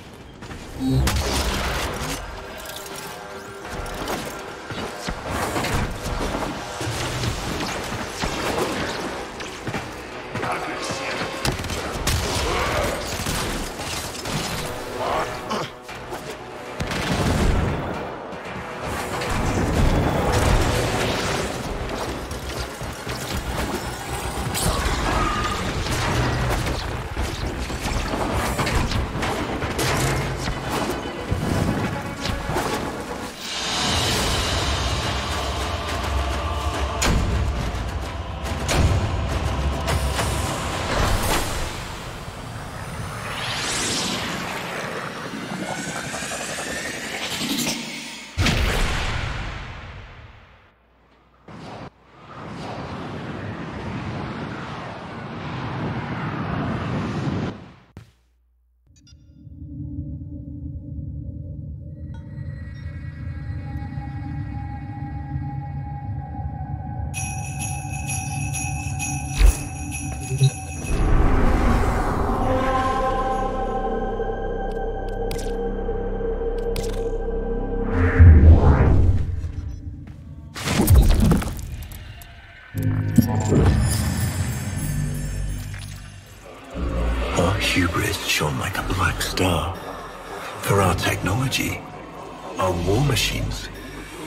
Our hubris shone like a black star. For our technology, our war machines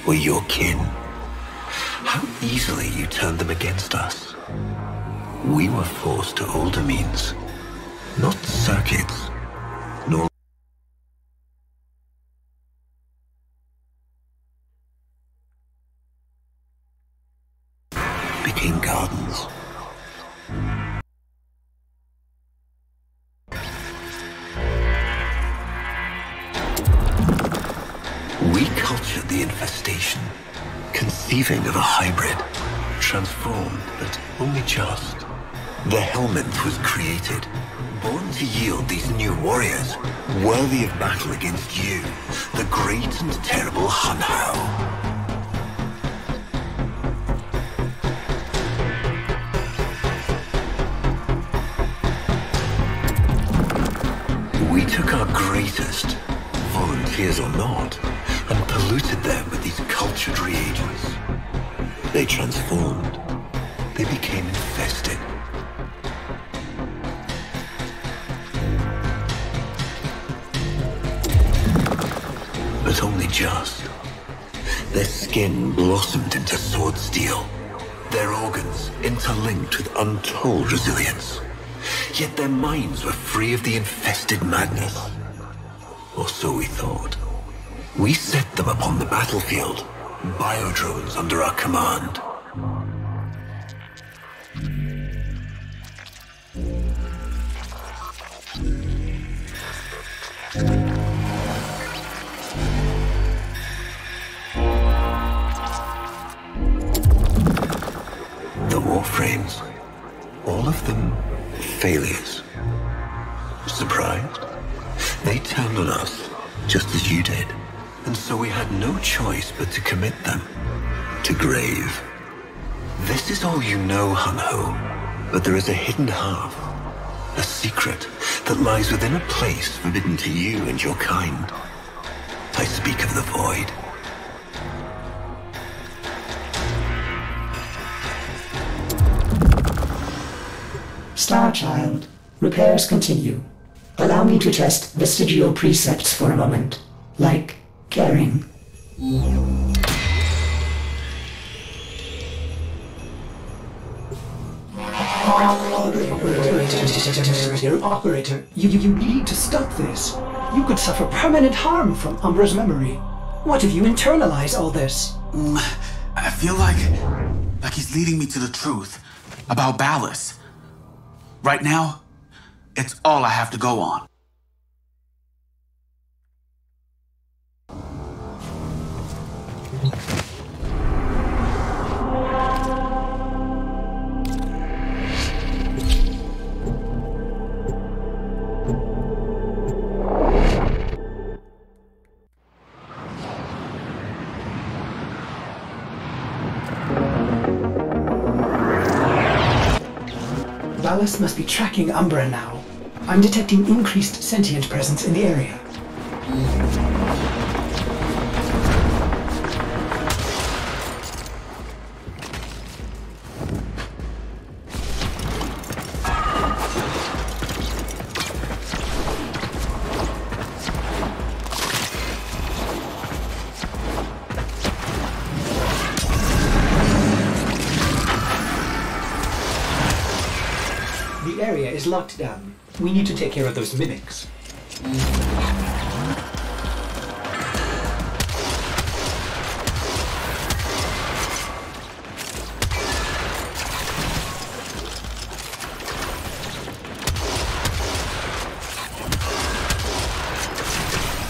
were your kin. How easily you turned them against us. We were forced to older means, not circuits, nor became gardens. We cultured the infestation, conceiving of a hybrid, transformed, but only just. The Helminth was created, born to yield these new warriors, worthy of battle against you, the great and terrible Hunhao. We took our greatest, volunteers or not, and polluted them with these cultured reagents. They transformed. They became infested. But only just. Their skin blossomed into sword steel. Their organs interlinked with untold resilience. Yet their minds were free of the infested madness. Or so we thought. We set them upon the battlefield, biodrones under our command. The warframes, all of them failures. Surprised? They turned on us, just as you did. And so we had no choice but to commit them to grave. This is all you know, Hun-Ho, but there is a hidden half, a secret that lies within a place forbidden to you and your kind. I speak of the Void. Starchild, repairs continue. Allow me to test vestigial precepts for a moment, like caring. Operator, you need to stop this. You could suffer permanent harm from Umbra's memory. What if you internalize all this? I feel like he's leading me to the truth about Ballas. Right now, it's all I have to go on. Ballas must be tracking Umbra now. I'm detecting increased sentient presence in the area. The area is locked down. We need to take care of those mimics.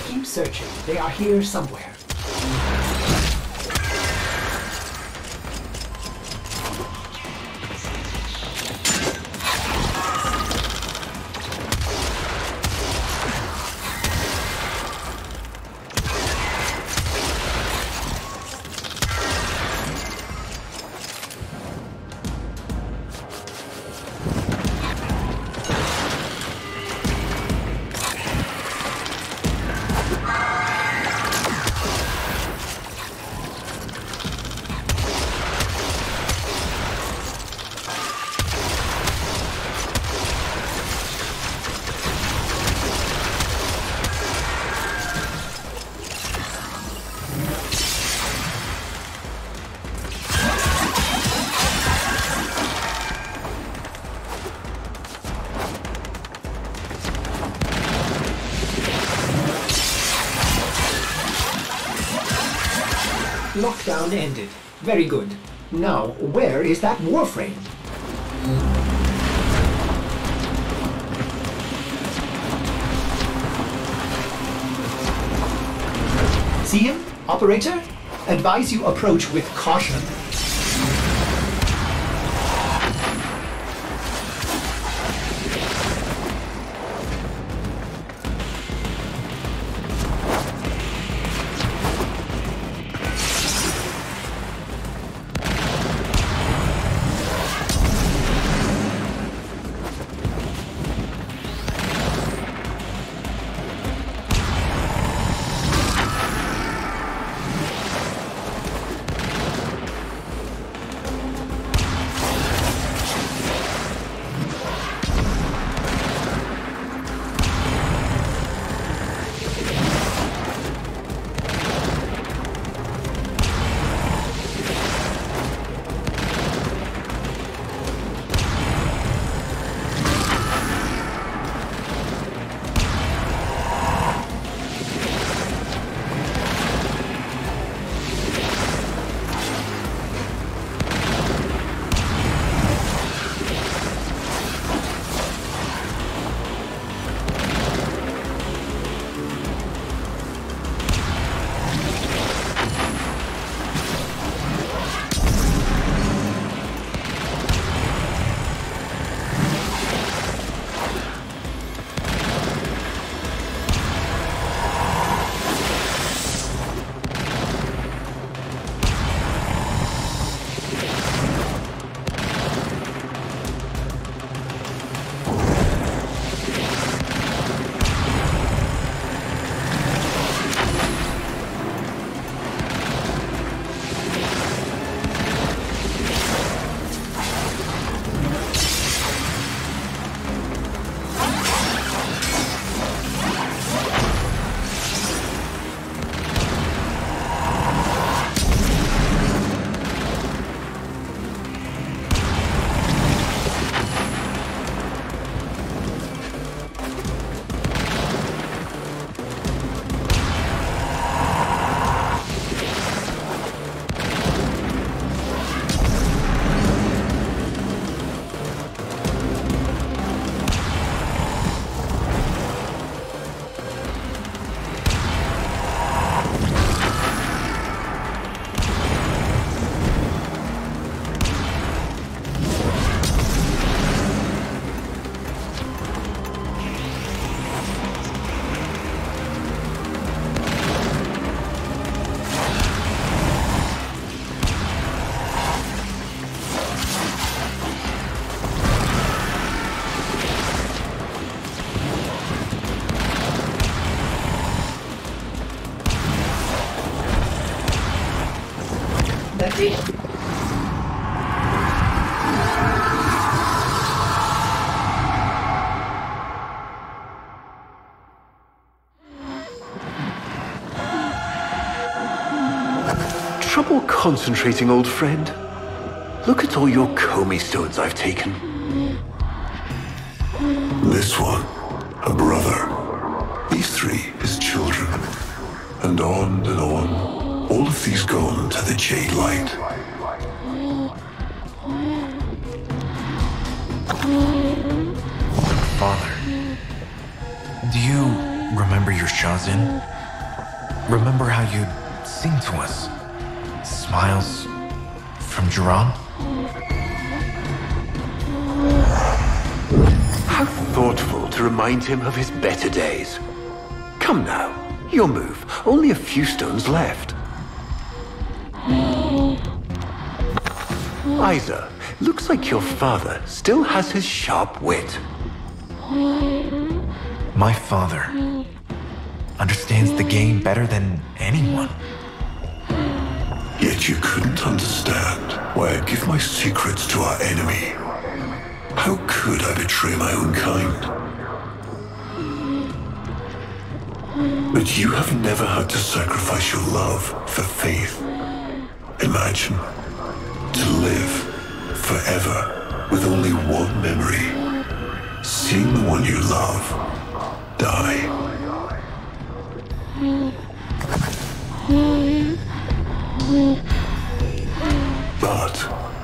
Keep searching. They are here somewhere. Lockdown ended. Very good. Now, where is that warframe? See him? Operator? Advise you approach with caution. concentrating, old friend. Look at all your Comey stones I've taken. This one, a brother. These three, his children. And on and on. All of these gone to the Jade Light. Father, do you remember your Shazin? Remember how you'd sing to us? Smiles from Jiran? How thoughtful to remind him of his better days. Come now, your move. Only a few stones left. Isa, looks like your father still has his sharp wit. My father understands the game better than anyone. Yet you couldn't understand why I give my secrets to our enemy. How could I betray my own kind? But you have never had to sacrifice your love for faith. Imagine, to live forever with only one memory. Seeing the one you love die. But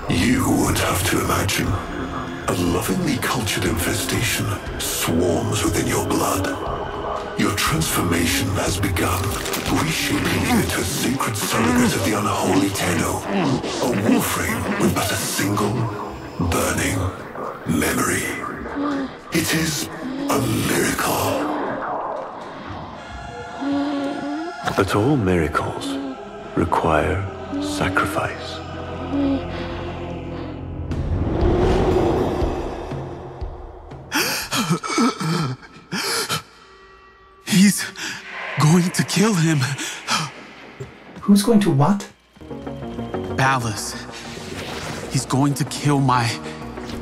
you would have to imagine a lovingly cultured infestation swarms within your blood. Your transformation has begun, reshaping you into a sacred surrogate of the unholy Tenno. A warframe with but a single, burning memory. It is a miracle. But all miracles require sacrifice. He's going to kill him. Who's going to what? Ballas. He's going to kill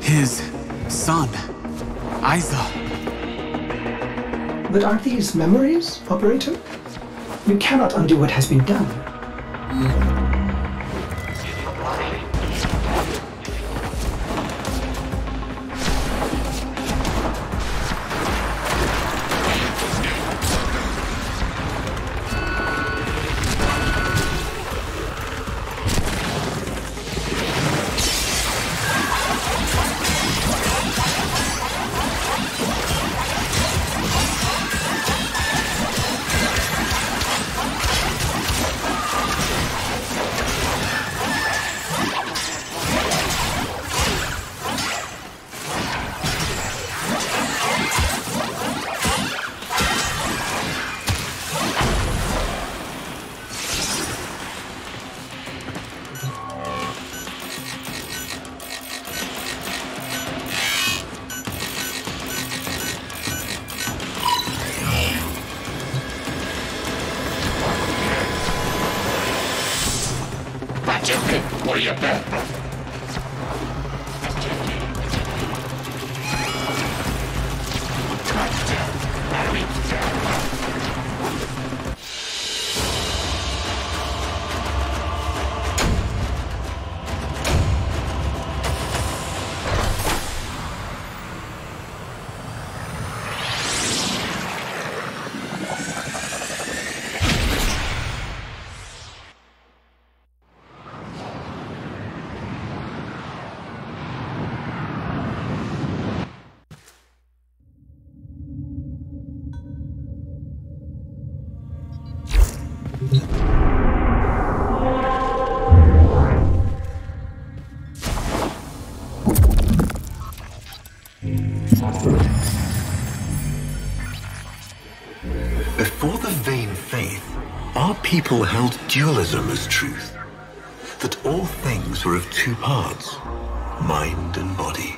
his son, Isa. But aren't these memories, Operator? You cannot undo what has been done. Before the vain faith, our people held dualism as truth. That all things were of two parts, mind and body,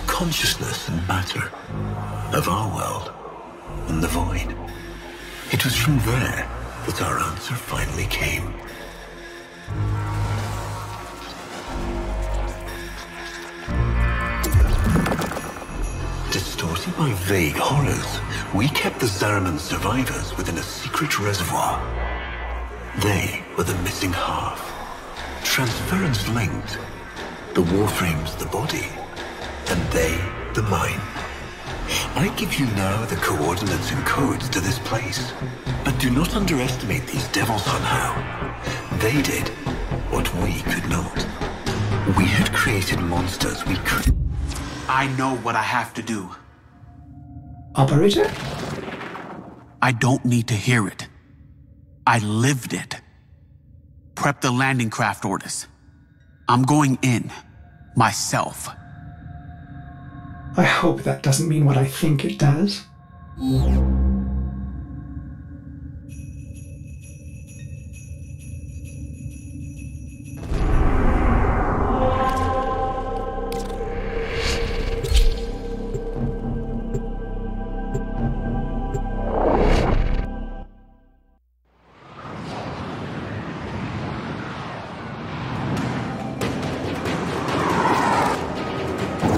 consciousness and matter, of our world and the void. It was from there that our answer finally came. Distorted by vague horrors, we kept the Zariman survivors within a secret reservoir. They were the missing half, Transference linked. The warframe's the body, and they the mind. I give you now the coordinates and codes to this place, but do not underestimate these devils somehow. They did what we could not. We had created monsters we could... I know what I have to do. Operator? I don't need to hear it. I lived it. Prep the landing craft orders. I'm going in. Myself. I hope that doesn't mean what I think it does.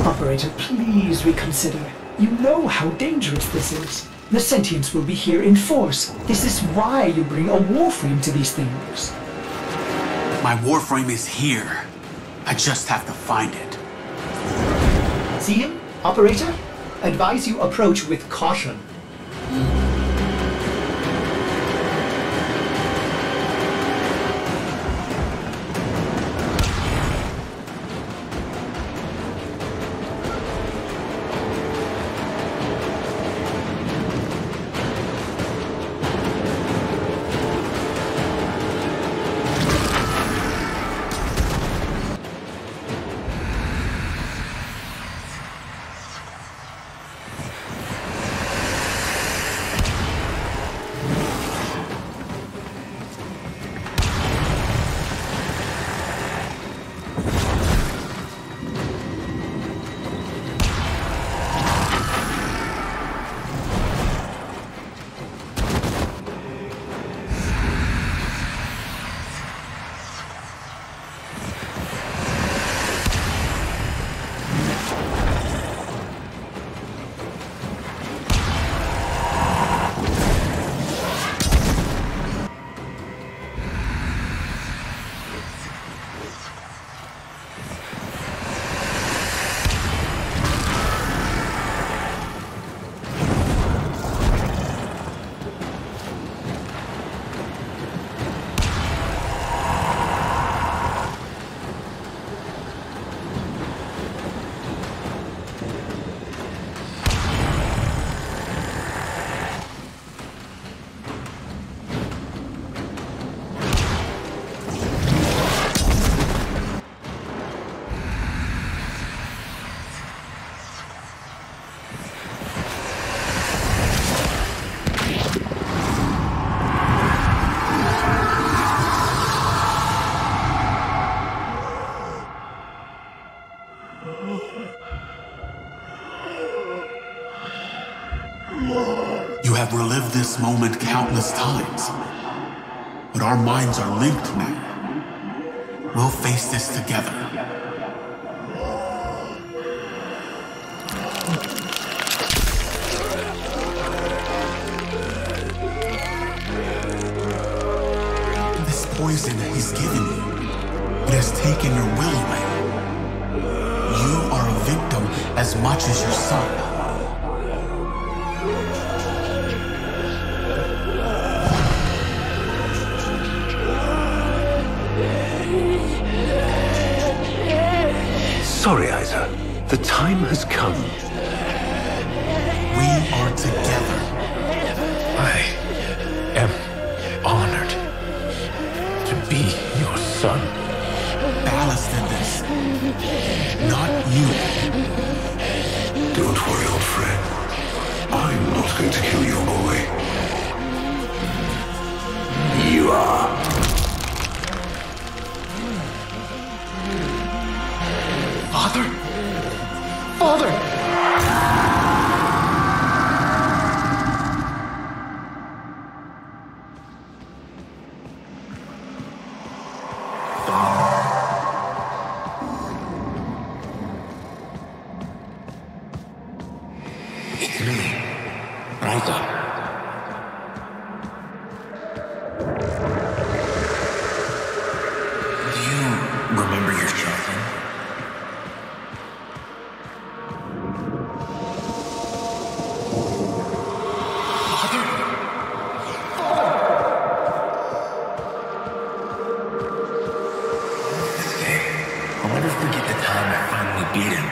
Operator, please reconsider. You know how dangerous this is. The sentients will be here in force. This is why you bring a warframe to these things. My warframe is here. I just have to find it. See him, Operator? Advise you approach with caution. You have relived this moment countless times, but our minds are linked now. We'll face this together. This poison he's given you, it has taken your will away. You are a victim as much as your son. Sorry, Isa. The time has come. We are together. I am honored to be your son. Ballast in this. Not you. Don't worry, old friend. I'm not going to kill your boy. You are. Father? Father! It's me. Rise up. You beaten.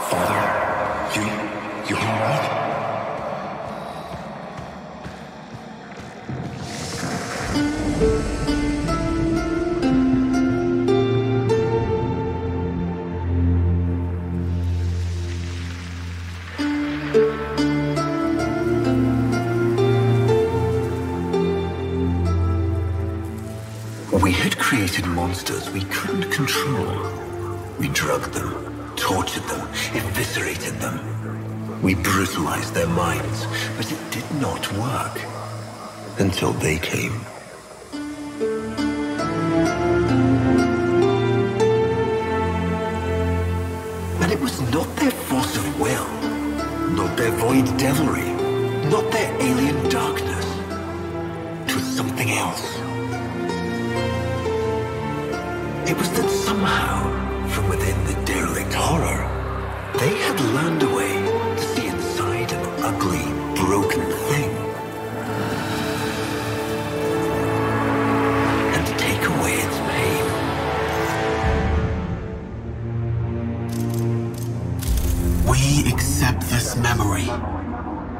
Father, you all right? We had created monsters we couldn't control. We drugged them, tortured them, eviscerated them. We brutalized their minds, but it did not work. Until they came. And it was not their force of will, not their void devilry, not their alien darkness. It was something else. It was that somehow, from within the derelict horror, they had learned a way to see inside an ugly, broken thing. And to take away its pain. We accept this memory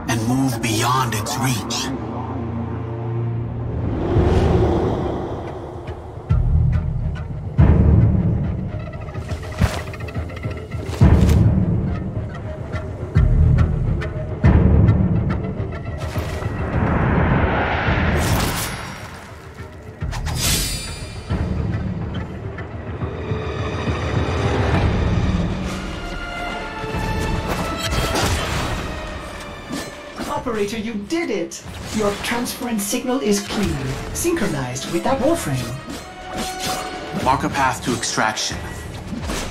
and move beyond its reach. Operator, you did it! Your transference signal is clean, synchronized with that warframe. Mark a path to extraction.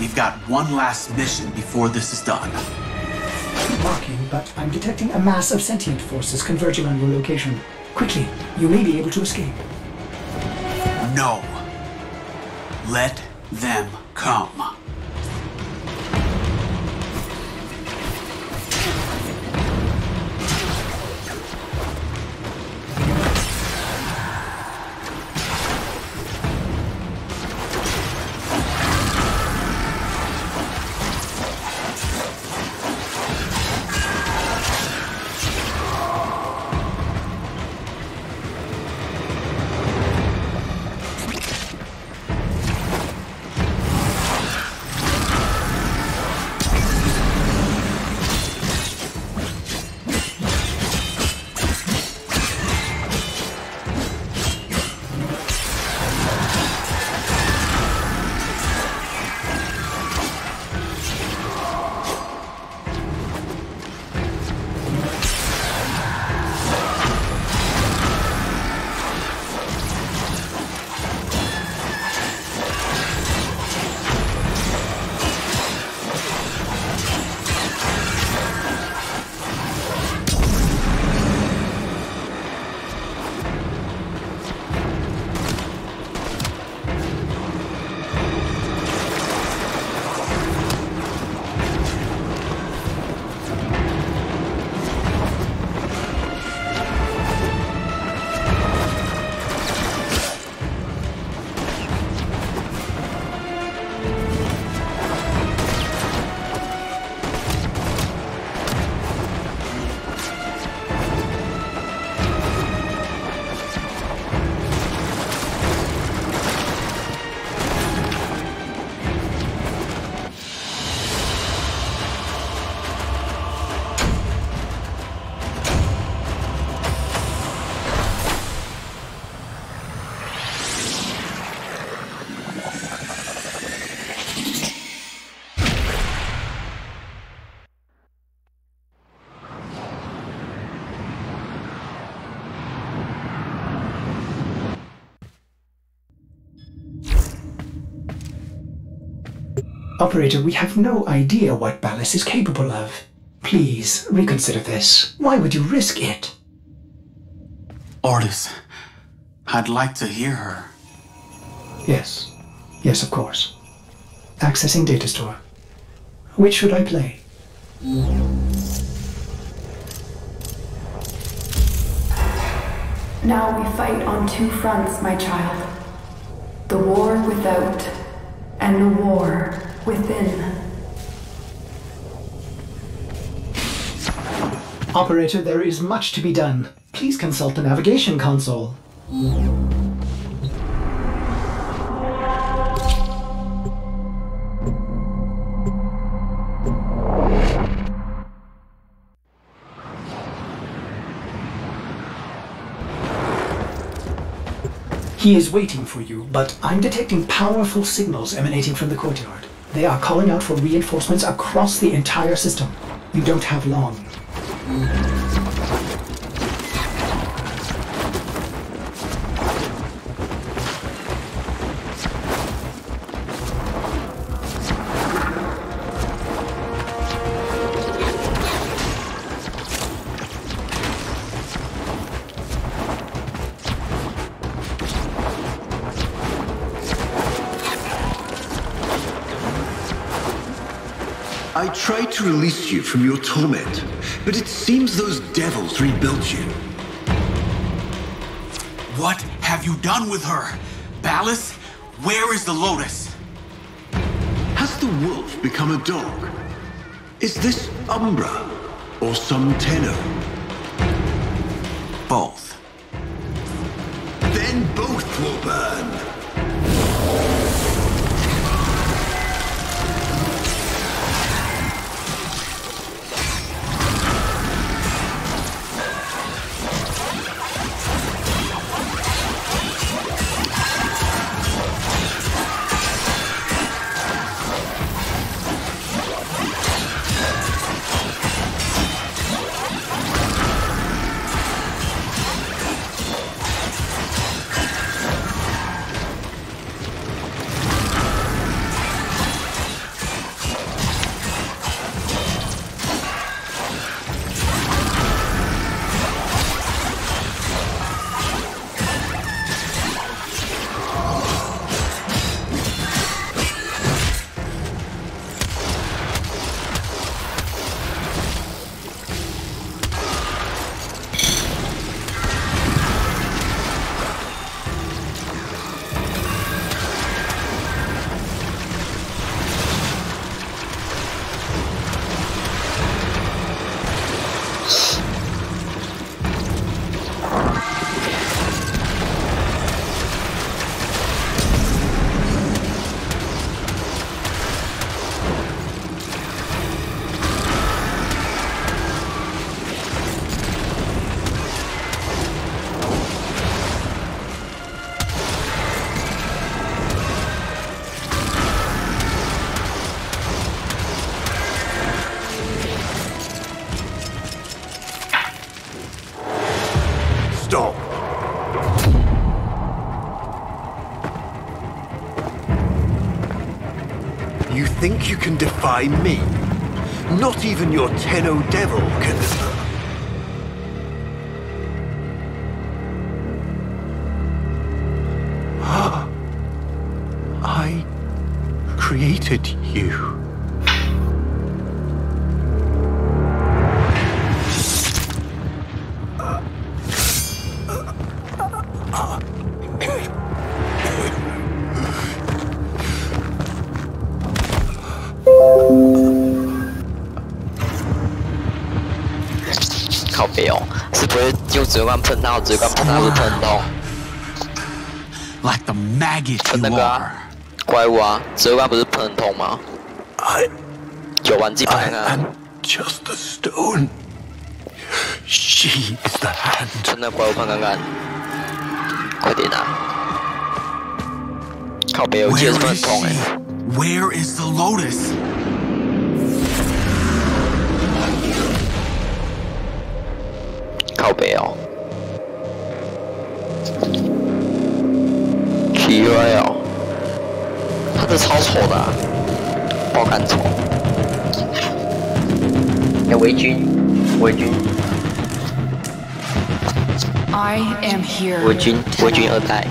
We've got one last mission before this is done. Marking, but I'm detecting a mass of sentient forces converging on your location. Quickly, you may be able to escape. No. Let them come. Operator, we have no idea what Ballas is capable of. Please, reconsider this. Why would you risk it? Ordis, I'd like to hear her. Yes. Yes, of course. Accessing data store. Which should I play? Now we fight on two fronts, my child. The war without, and the war within. Operator, there is much to be done. Please consult the navigation console. He is waiting for you, but I'm detecting powerful signals emanating from the courtyard. They are calling out for reinforcements across the entire system. You don't have long. I tried to release you from your torment, but it seems those devils rebuilt you. What have you done with her? Ballas, where is the Lotus? Has the wolf become a dog? Is this Umbra or some Tenno? Both. Then both will burn. Stop. You think you can defy me? Not even your Tenno devil can. I created you. Like the maggot you are. 怪物啊，指挥官不是喷很痛吗？有玩具喷啊。 I'm just the stone. She is the hand. 喷那怪物喷看看，快点啊！靠北，我记得是喷很痛哎。Where is the Lotus? 靠北哦。 奇怪哦，他这超丑的、啊，爆肝丑。围军。I am here. 围军2代，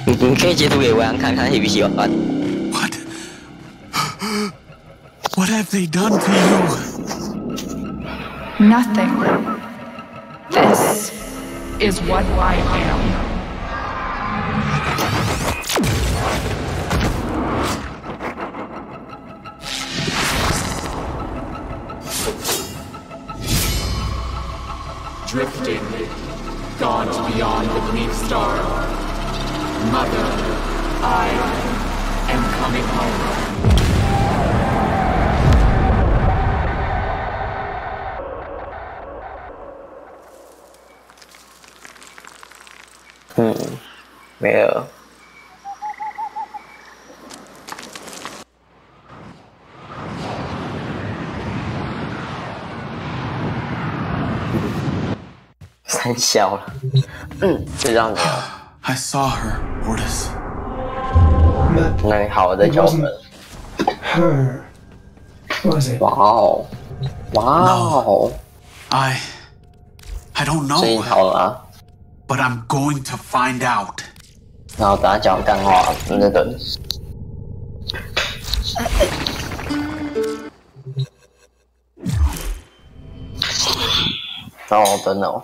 你可以截图给维安看看喜不喜欢。What have they done to you? Nothing. This is what I am. drifting, gone beyond the bleak star. Mother, I am coming home. Where? I saw her, Ordis. It wasn't her, was it? Wow. No. I don't know. But I'm going to find out. 然后等他讲干话，那个。哦，等等哦。